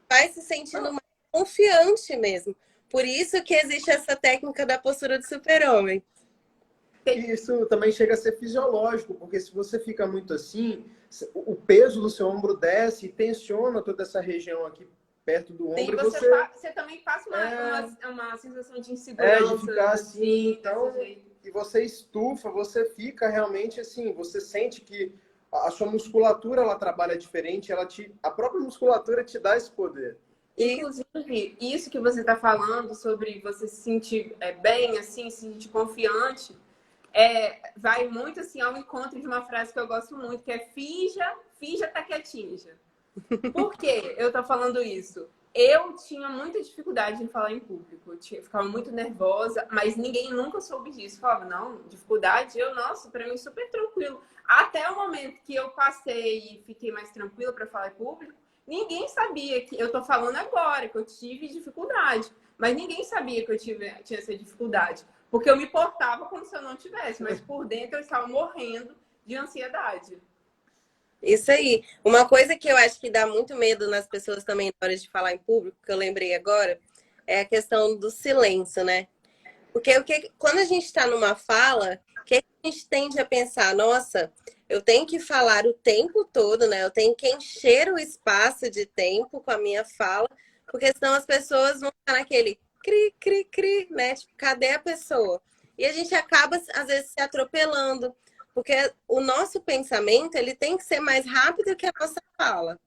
vai se sentindo mais confiante mesmo. Por isso que existe essa técnica da postura do super-homem. E isso também chega a ser fisiológico, porque se você fica muito assim, o peso do seu ombro desce e tensiona toda essa região aqui perto do ombro. Sim, você também passa uma sensação de insegurança. De ficar assim, então, jeito. e você estufa, você fica realmente assim, você sente que a sua musculatura ela trabalha diferente, a própria musculatura te dá esse poder. Inclusive, isso que você está falando sobre você se sentir bem, assim, se sentir confiante, vai muito assim ao encontro de uma frase que eu gosto muito, que é finja tá quietinha. Por que eu tô falando isso? Eu tinha muita dificuldade em falar em público, eu ficava muito nervosa, mas ninguém nunca soube disso. Falava, não, dificuldade, nossa, pra mim super tranquilo. Até o momento que eu passei e fiquei mais tranquila para falar em público, ninguém sabia que eu tô falando agora, que eu tive dificuldade, mas ninguém sabia que eu tinha essa dificuldade, porque eu me portava como se eu não tivesse, mas por dentro eu estava morrendo de ansiedade. Isso aí. Uma coisa que eu acho que dá muito medo nas pessoas também na hora de falar em público, que eu lembrei agora, é a questão do silêncio, né? Porque quando a gente está numa fala, o que a gente tende a pensar? Nossa, eu tenho que falar o tempo todo, né? Eu tenho que encher o espaço de tempo com a minha fala, porque senão as pessoas vão ficar naquele cri, cri, cri, né? Tipo, cadê a pessoa? E a gente acaba, às vezes, se atropelando. Porque o nosso pensamento ele tem que ser mais rápido que a nossa fala,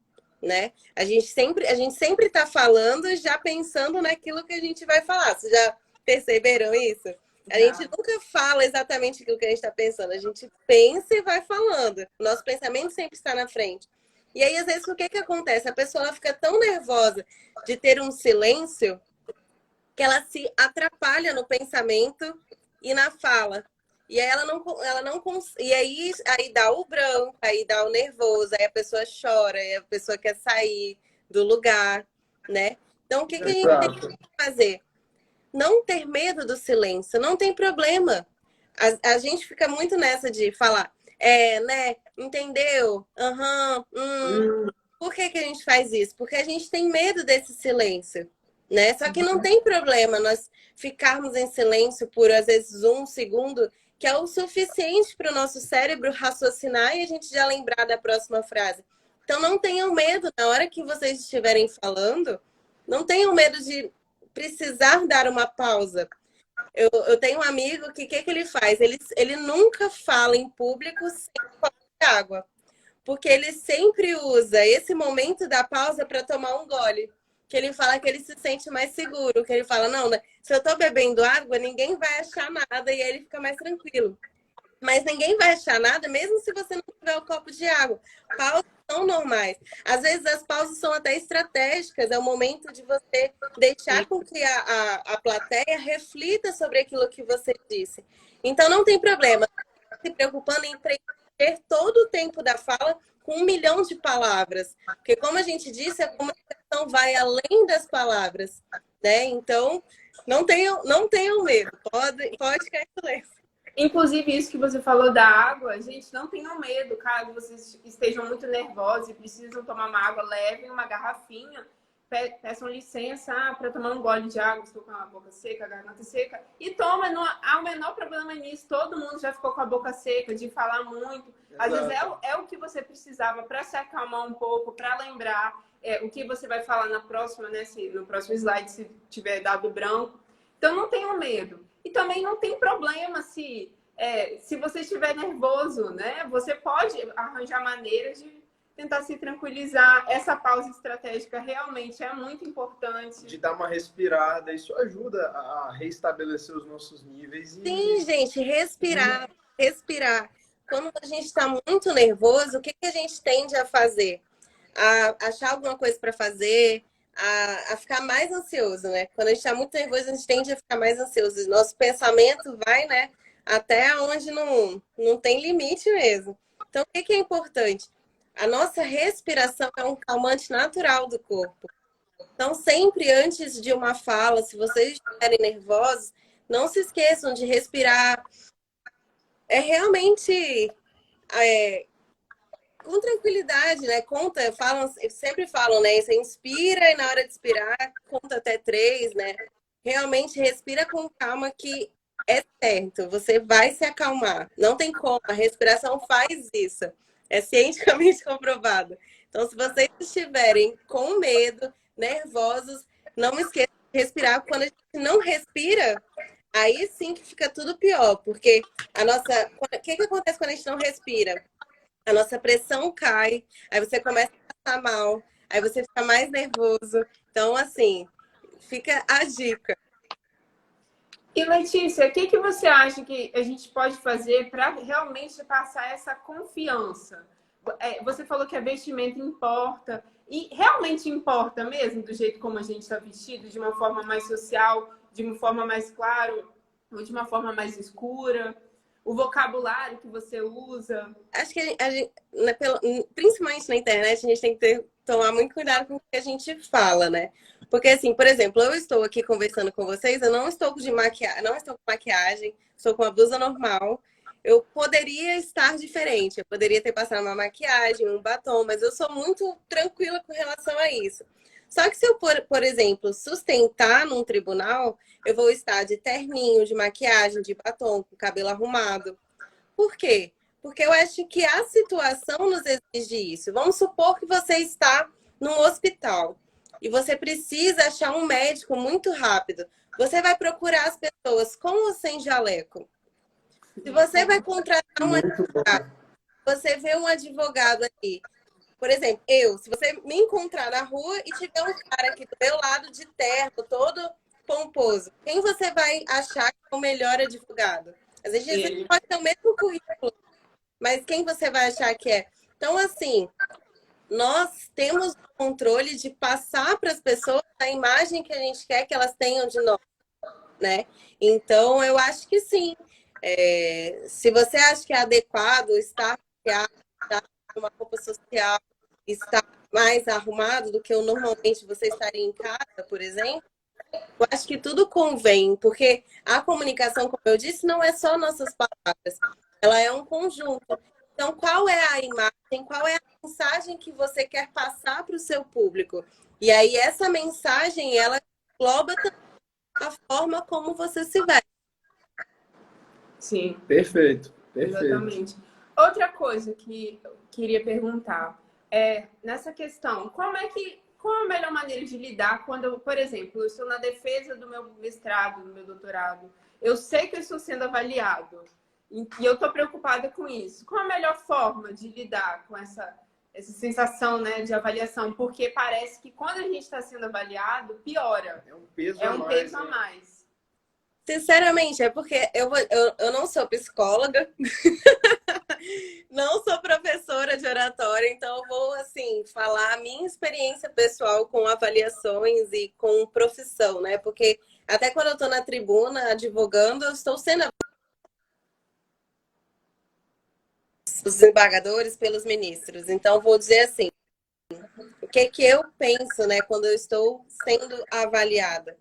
né? A gente sempre está falando já pensando naquilo que a gente vai falar. Vocês já perceberam isso? A gente nunca fala exatamente aquilo que a gente está pensando. A gente pensa e vai falando. O nosso pensamento sempre está na frente. E aí, às vezes, o que acontece? A pessoa fica tão nervosa de ter um silêncio que ela se atrapalha no pensamento e na fala. E aí ela não e aí dá o branco, aí dá o nervoso, aí a pessoa chora, aí a pessoa quer sair do lugar, né? Então o que a gente tem que fazer? Não ter medo do silêncio, não tem problema. A gente fica muito nessa de falar, né? Entendeu? Por que a gente faz isso? Porque a gente tem medo desse silêncio, né? Só que não tem problema nós ficarmos em silêncio por, às vezes, 1 segundo, que é o suficiente para o nosso cérebro raciocinar e a gente já lembrar da próxima frase. Então, não tenham medo, na hora que vocês estiverem falando, não tenham medo de precisar dar uma pausa. Eu tenho um amigo que ele faz? Ele nunca fala em público sem copo de água, porque ele sempre usa esse momento da pausa para tomar um gole. Que ele fala que ele se sente mais seguro, que ele fala, não, se eu tô bebendo água, ninguém vai achar nada, e aí ele fica mais tranquilo. Mas ninguém vai achar nada, mesmo se você não tiver o copo de água. Pausas são normais. Às vezes as pausas são até estratégicas, é o momento de você deixar com que a plateia reflita sobre aquilo que você disse. Então não tem problema, se preocupando em preencher todo o tempo da fala com 1 milhão de palavras. Porque, como a gente disse, a comunicação vai além das palavras, né? Então, não tenham medo. Pode cair silêncio. Inclusive, isso que você falou da água, gente, não tenham medo, caso vocês estejam muito nervosos e precisam tomar uma água, levem uma garrafinha, peçam licença para tomar um gole de água, estou com a boca seca, a garganta seca, e toma, não há o menor problema nisso, todo mundo já ficou com a boca seca, de falar muito. Às vezes é o que você precisava para se acalmar um pouco, para lembrar o que você vai falar na próxima, né, no próximo slide, se tiver dado branco. Então, não tenham medo. E também não tem problema se você estiver nervoso, né? Você pode arranjar maneiras de tentar se tranquilizar. Essa pausa estratégica realmente é muito importante. De dar uma respirada, isso ajuda a restabelecer os nossos níveis. Sim, gente, respirar, respirar. Quando a gente está muito nervoso, o que a gente tende a fazer? A achar alguma coisa para fazer, a ficar mais ansioso, né? Quando a gente está muito nervoso, a gente tende a ficar mais ansioso. Nosso pensamento vai, né, até onde não tem limite mesmo. Então, o que é importante? A nossa respiração é um calmante natural do corpo. Então, sempre antes de uma fala, se vocês estiverem nervosos, não se esqueçam de respirar. É realmente com tranquilidade, né? Sempre falam, né? Você inspira e na hora de expirar, conta até 3, né? Realmente respira com calma que é certo, você vai se acalmar. Não tem como, a respiração faz isso. É cientificamente comprovado. Então, se vocês estiverem com medo, nervosos, não esqueçam de respirar. Quando a gente não respira, aí sim que fica tudo pior, porque o que acontece quando a gente não respira? A nossa pressão cai, aí você começa a passar mal, aí você fica mais nervoso. Então, assim, fica a dica. E Letícia, o que você acha que a gente pode fazer para realmente passar essa confiança? Você falou que a vestimenta importa, e realmente importa mesmo, do jeito como a gente está vestido, de uma forma mais social, de uma forma mais clara, ou de uma forma mais escura? O vocabulário que você usa? Acho que principalmente na internet, a gente tem que tomar muito cuidado com o que a gente fala, né? Porque, assim, por exemplo, eu estou aqui conversando com vocês, eu não estou não estou com maquiagem, estou com uma blusa normal. Eu poderia estar diferente, eu poderia ter passado uma maquiagem, um batom, mas eu sou muito tranquila com relação a isso. Só que se eu, por exemplo, sustentar num tribunal, eu vou estar de terninho, de maquiagem, de batom, com o cabelo arrumado. Por quê? Porque eu acho que a situação nos exige isso. Vamos supor que você está num hospital e você precisa achar um médico muito rápido. Você vai procurar as pessoas com ou sem jaleco. Se você vai contratar um advogado, você vê um advogado ali. Por exemplo, se você me encontrar na rua e tiver um cara aqui do meu lado de terno, todo pomposo, quem você vai achar que é o melhor advogado? Às vezes você pode ter o mesmo currículo, mas quem você vai achar que é? Então, assim, nós temos o controle de passar para as pessoas a imagem que a gente quer que elas tenham de nós, né? Então, eu acho que sim. Se você acha que é adequado estar com uma roupa social, estar mais arrumado do que normalmente você estaria em casa, por exemplo, eu acho que tudo convém, porque a comunicação, como eu disse, não é só nossas palavras, ela é um conjunto. Então, qual é a imagem, qual é a mensagem que você quer passar para o seu público? E aí, essa mensagem, ela engloba a forma como você se veste. Sim. Perfeito. Exatamente. Outra coisa que eu queria perguntar nessa questão, qual a melhor maneira de lidar quando eu, por exemplo, eu estou na defesa do meu mestrado, do meu doutorado, eu sei que eu estou sendo avaliado e eu estou preocupada com isso. Qual a melhor forma de lidar com essa sensação, né, de avaliação? Porque parece que quando a gente está sendo avaliado, piora. É um peso a mais. Sinceramente, é porque eu não sou psicóloga, não sou professora de oratória, então eu vou, assim, falar a minha experiência pessoal com avaliações e com profissão, né? Porque até quando eu estou na tribuna advogando, eu estou sendo os desembargadores pelos ministros. Então, vou dizer assim, o que eu penso, né, quando eu estou sendo avaliada?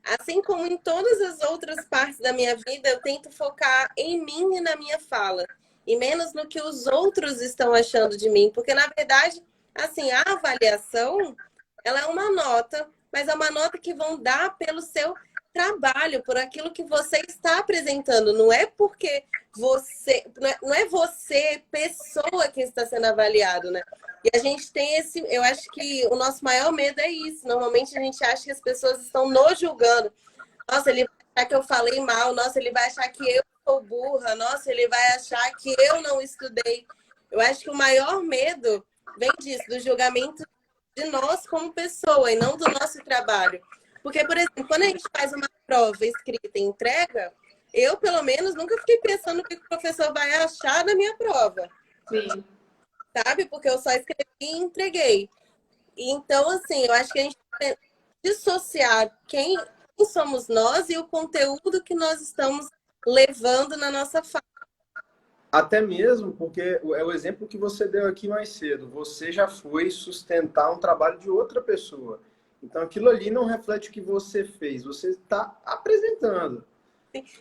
Assim como em todas as outras partes da minha vida, eu tento focar em mim e na minha fala, e menos no que os outros estão achando de mim, porque na verdade, assim, a avaliação, ela é uma nota, mas é uma nota que vão dar pelo seu trabalho, por aquilo que você está apresentando, não é porque você, não é você, pessoa, que está sendo avaliado, né? E a gente tem esse, eu acho que o nosso maior medo é isso. Normalmente a gente acha que as pessoas estão nos julgando. Nossa, ele vai achar que eu falei mal, nossa, ele vai achar que eu sou burra, nossa, ele vai achar que eu não estudei. Eu acho que o maior medo vem disso, do julgamento de nós como pessoa e não do nosso trabalho. Porque, por exemplo, quando a gente faz uma prova escrita e entrega, eu, pelo menos, nunca fiquei pensando o que o professor vai achar da minha prova. Sim. Sabe? Porque eu só escrevi e entreguei. Então, assim, eu acho que a gente tem que dissociar quem somos nós e o conteúdo que nós estamos levando na nossa fala. Até mesmo porque é o exemplo que você deu aqui mais cedo. Você já foi sustentar um trabalho de outra pessoa. Então, aquilo ali não reflete o que você fez. Você está apresentando.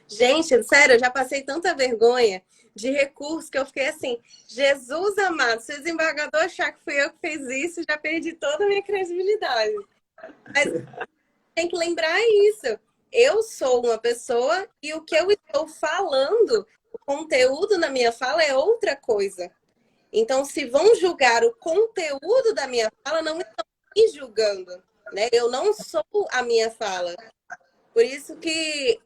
Gente, sério, eu já passei tanta vergonha de recurso que eu fiquei assim, Jesus amado, se o desembargador achar que fui eu que fiz isso, já perdi toda a minha credibilidade. Mas tem que lembrar isso. Eu sou uma pessoa e o que eu estou falando, o conteúdo na minha fala é outra coisa. Então, se vão julgar o conteúdo da minha fala, não estão me julgando, né? Eu não sou a minha fala. Por isso que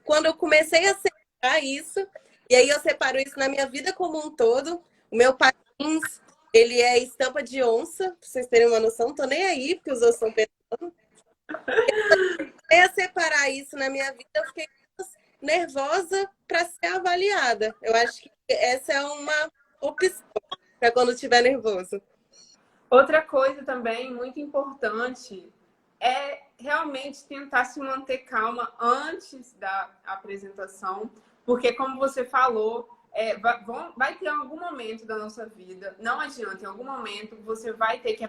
quando eu comecei a separar isso, e aí eu separo isso na minha vida como um todo, o meu patins, ele é estampa de onça, pra vocês terem uma noção, não tô nem aí, porque os outros estão pensando. Eu comecei a separar isso na minha vida, eu fiquei nervosa para ser avaliada. Eu acho que essa é uma opção para quando estiver nervoso. Outra coisa também muito importante é realmente tentar se manter calma antes da apresentação, porque como você falou, vai ter algum momento da nossa vida, não adianta, em algum momento você vai ter que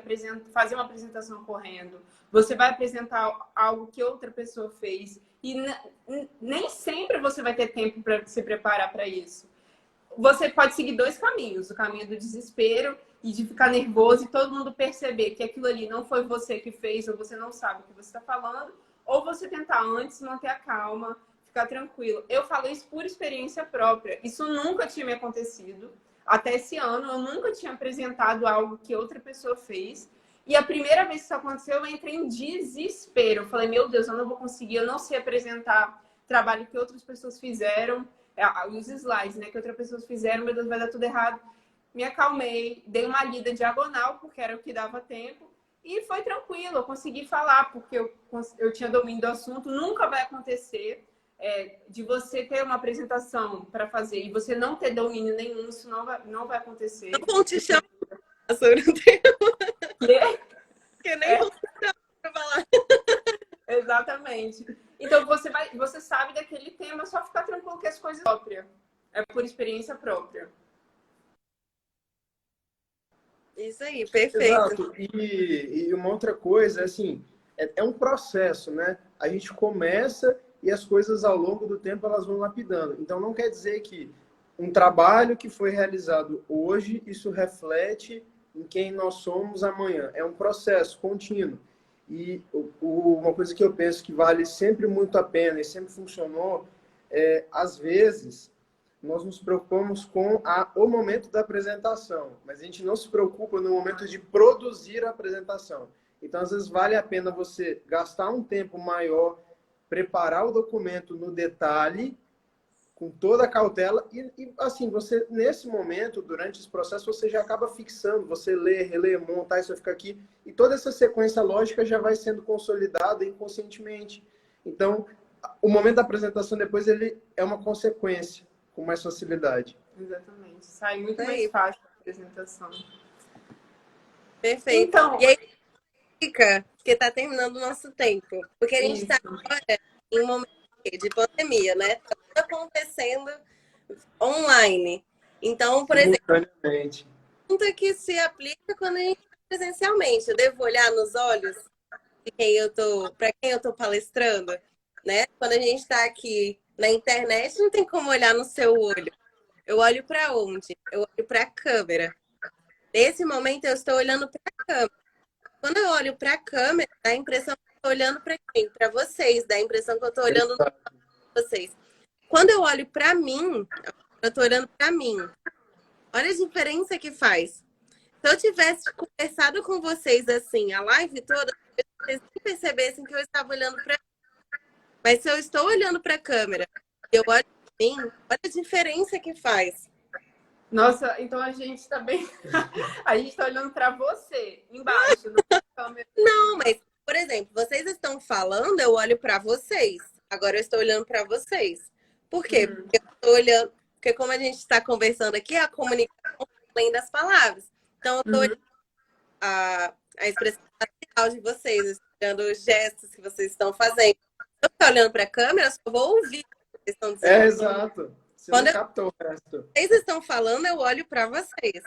fazer uma apresentação correndo, você vai apresentar algo que outra pessoa fez, e nem sempre você vai ter tempo para se preparar para isso. Você pode seguir dois caminhos, o caminho do desespero e de ficar nervoso e todo mundo perceber que aquilo ali não foi você que fez ou você não sabe o que você está falando, ou você tentar antes manter a calma, ficar tranquilo. Eu falo isso por experiência própria. Isso nunca tinha me acontecido. Até esse ano, eu nunca tinha apresentado algo que outra pessoa fez. E a primeira vez que isso aconteceu, eu entrei em desespero. Eu falei, meu Deus, eu não vou conseguir, eu não sei apresentar trabalho que outras pessoas fizeram. Os slides, né, que outras pessoas fizeram, meu Deus, vai dar tudo errado. Me acalmei, dei uma lida diagonal, porque era o que dava tempo, e foi tranquilo, eu consegui falar, porque eu tinha domínio do assunto. Nunca vai acontecer de você ter uma apresentação para fazer e você não ter domínio nenhum, isso não vai acontecer. Eu vou te chamar sobre o tema. Que nem vou te chamar para falar. Exatamente. Então você sabe daquele tema, só ficar tranquilo que as coisas próprias. É por experiência própria. Isso aí, perfeito. Exato. E uma outra coisa, assim, é um processo, né? A gente começa e as coisas ao longo do tempo elas vão lapidando. Então não quer dizer que um trabalho que foi realizado hoje, isso reflete em quem nós somos amanhã. É um processo contínuo. E uma coisa que eu penso que vale sempre muito a pena e sempre funcionou, às vezes, nós nos preocupamos com o momento da apresentação, mas a gente não se preocupa no momento de produzir a apresentação. Então, às vezes, vale a pena você gastar um tempo maior, preparar o documento no detalhe, com toda a cautela, e assim, você, nesse momento, durante esse processo, você já acaba fixando, você lê, relê, monta, isso vai ficar aqui, e toda essa sequência lógica já vai sendo consolidada inconscientemente. Então, o momento da apresentação depois, ele é uma consequência, com mais facilidade. Exatamente. Sai muito mais fácil a apresentação. Perfeito. Então, e aí, fica, porque está terminando o nosso tempo. Porque a gente está agora em um momento de pandemia, né? Tá tudo acontecendo online. Então, por exemplo, pergunta que se aplica quando a gente está presencialmente. Eu devo olhar nos olhos para quem eu tô palestrando, né? Quando a gente está aqui na internet, não tem como olhar no seu olho. Eu olho para onde? Eu olho para a câmera. Nesse momento eu estou olhando para a câmera. Quando eu olho para a câmera, dá a impressão que eu estou olhando para quem? Para vocês, dá a impressão que eu estou olhando para vocês. Quando eu olho para mim, eu estou olhando para mim. Olha a diferença que faz. Se eu tivesse conversado com vocês assim, a live toda, vocês nem percebessem que eu estava olhando para mim. Mas se eu estou olhando para a câmera e eu olho para mim, olha a diferença que faz. Nossa, então a gente está bem. A gente está olhando para você, embaixo, na câmera. Não, mas, por exemplo, vocês estão falando, eu olho para vocês. Agora eu estou olhando para vocês. Por quê? Porque eu estou olhando. Porque, como a gente está conversando aqui, a comunicação além das palavras. Então, eu estou olhando a expressão facial de vocês, olhando os gestos que vocês estão fazendo. Se eu estou olhando para a câmera, eu só vou ouvir o que vocês estão dizendo. Exato. Você Quando não captou o resto. vocês estão falando, eu olho para vocês.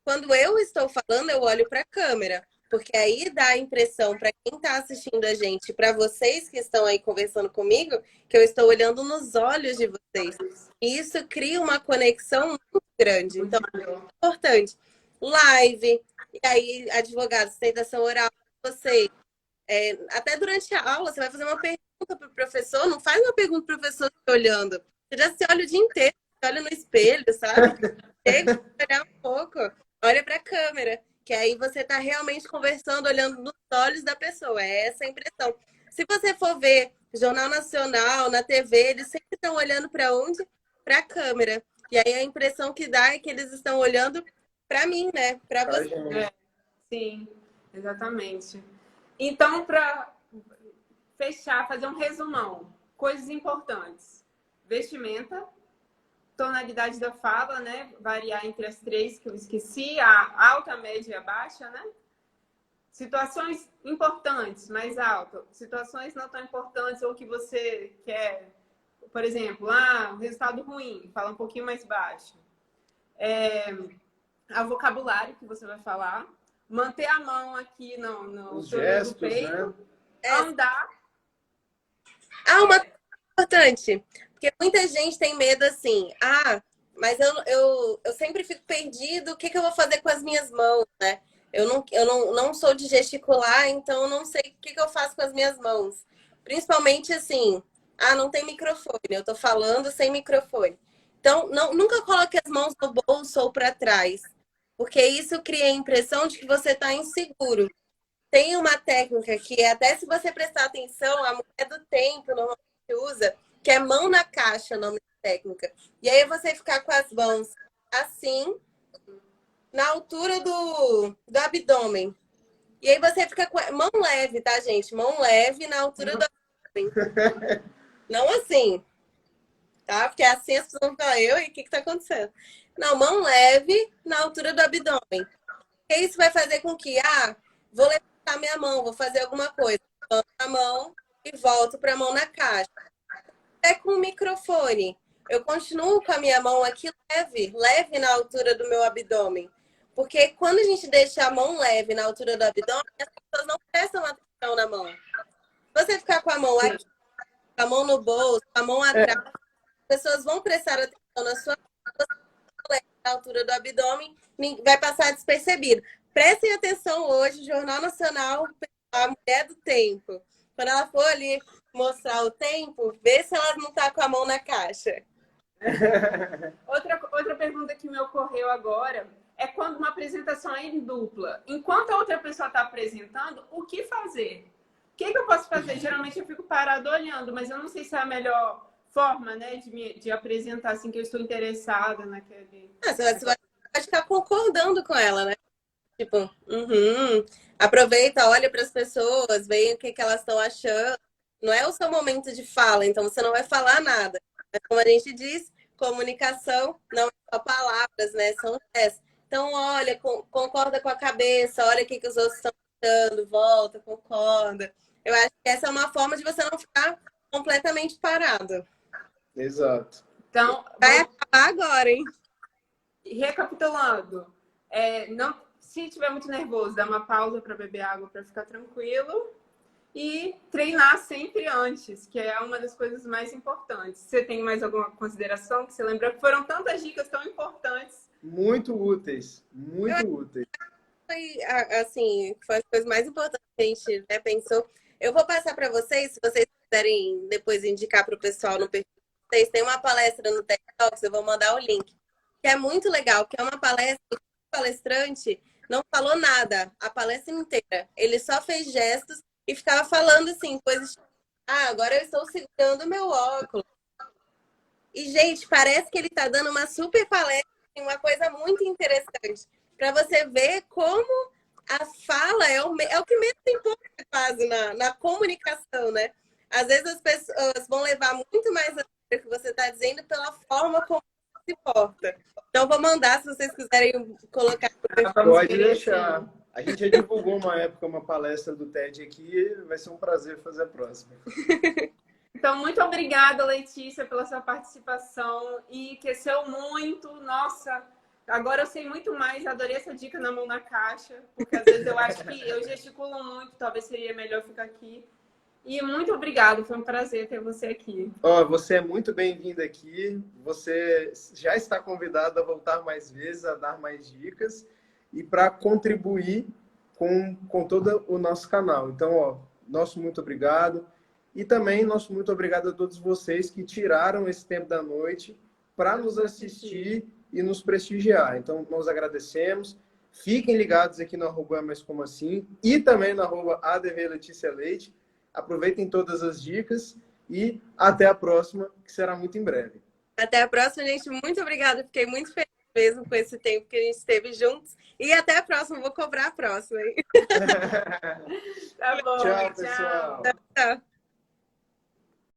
Quando eu estou falando, eu olho para a câmera. Porque aí dá a impressão para quem está assistindo a gente, para vocês que estão aí conversando comigo, que eu estou olhando nos olhos de vocês. E isso cria uma conexão muito grande. Então, é importante. Live, e aí, advogado, sustentação oral, você. Até durante a aula, você vai fazer uma pergunta para o professor, não faz uma pergunta para o professor olhando. Você já se olha o dia inteiro, você olha no espelho, sabe? Chega a olhar um pouco, olha para a câmera. Que aí você está realmente conversando, olhando nos olhos da pessoa. É essa a impressão. Se você for ver Jornal Nacional, na TV, eles sempre estão olhando para onde? Para a câmera. E aí a impressão que dá é que eles estão olhando para mim, né? Para você. Sim, exatamente. Então, para fechar, fazer um resumão. Coisas importantes. Vestimenta. Tonalidade da fala, né? Variar entre as três que eu esqueci, a alta, a média e a baixa, né? Situações importantes, mais alta. Situações não tão importantes ou que você quer, por exemplo, resultado ruim, fala um pouquinho mais baixo. O vocabulário que você vai falar. Manter a mão aqui no gestos, do peito. né? Andar. Uma coisa importante. Porque muita gente tem medo assim, mas eu sempre fico perdido, o que eu vou fazer com as minhas mãos, né? Eu não sou de gesticular, então eu não sei o que eu faço com as minhas mãos. Principalmente assim, não tem microfone, eu tô falando sem microfone. Então, nunca coloque as mãos no bolso ou para trás, porque isso cria a impressão de que você está inseguro. Tem uma técnica que, até se você prestar atenção, a mulher do tempo normalmente usa, que é mão na caixa, o nome da técnica. E aí você ficar com as mãos assim, na altura do abdômen. E aí você fica com mão leve, tá, gente? Mão leve na altura do abdômen. Não assim, tá? Porque assim as pessoas vão falar, e o que tá acontecendo? Não, mão leve na altura do abdômen. E isso vai fazer com que, vou levantar minha mão, vou fazer alguma coisa. Levanto a mão e volto para a mão na caixa. Com o microfone, eu continuo com a minha mão aqui leve na altura do meu abdômen. Porque quando a gente deixa a mão leve na altura do abdômen, as pessoas não prestam atenção na mão. Se você ficar com a mão aqui, com a mão no bolso, com a mão atrás, as pessoas vão prestar atenção na sua mão na altura do abdômen, vai passar despercebido. Prestem atenção hoje, Jornal Nacional, a Mulher do Tempo. Quando ela for ali mostrar o tempo, vê se ela não tá com a mão na caixa. Outra pergunta que me ocorreu agora é quando uma apresentação é em dupla. Enquanto a outra pessoa está apresentando, o que fazer? O que eu posso fazer? Geralmente eu fico parado olhando, mas eu não sei se é a melhor forma, né, de apresentar, assim, que eu estou interessada naquele... Você vai ficar concordando com ela, né? Tipo, aproveita, olha para as pessoas, vê o que elas estão achando. Não é o seu momento de fala, então você não vai falar nada. Mas como a gente diz, comunicação não é só palavras, né? São gestos. Então, olha, concorda com a cabeça, olha o que os outros estão achando, volta, concorda. Eu acho que essa é uma forma de você não ficar completamente parado. Exato. Então, vai acabar agora, hein? Recapitulando, se estiver muito nervoso, dá uma pausa para beber água para ficar tranquilo. e treinar sempre antes, que é uma das coisas mais importantes. Você tem mais alguma consideração que você lembra? Foram tantas dicas tão importantes. Muito úteis, muito úteis. Foi, assim, foi as coisas mais importantes que a gente, né, pensou. Eu vou passar para vocês, se vocês quiserem depois indicar para o pessoal no perfil de vocês, tem uma palestra no TED Talks, eu vou mandar o link, que é muito legal, que é uma palestra que o palestrante não falou nada a palestra inteira. Ele só fez gestos e ficava falando assim, coisas tipo, agora eu estou segurando meu óculos. E, gente, parece que ele está dando uma super palestra, uma coisa muito interessante, para você ver como a fala é o que menos importa quase na comunicação, né? Às vezes as pessoas vão levar muito mais a sério o que você está dizendo pela forma como se porta. Então, vou mandar, se vocês quiserem colocar. Pode deixar. A gente já divulgou uma época uma palestra do TED aqui, vai ser um prazer fazer a próxima. Então, muito obrigada, Letícia, pela sua participação e aqueceu muito. Nossa, agora eu sei muito mais. Adorei essa dica na mão na caixa, porque às vezes eu acho que eu gesticulo muito, talvez seria melhor ficar aqui. E muito obrigada, foi um prazer ter você aqui. Você é muito bem-vinda aqui. Você já está convidada a voltar mais vezes, a dar mais dicas e para contribuir com todo o nosso canal. Então, nosso muito obrigado. E também nosso muito obrigado a todos vocês que tiraram esse tempo da noite para nos assistir e nos prestigiar. Então, nós agradecemos. Fiquem ligados aqui no @MaisComoAssim e também no @ADVLeticiaLeite. Aproveitem todas as dicas e até a próxima, que será muito em breve. Até a próxima, gente. Muito obrigada. Fiquei muito feliz mesmo com esse tempo que a gente esteve juntos. E até a próxima. Vou cobrar a próxima. Tá bom, Tchau, pessoal. Tchau.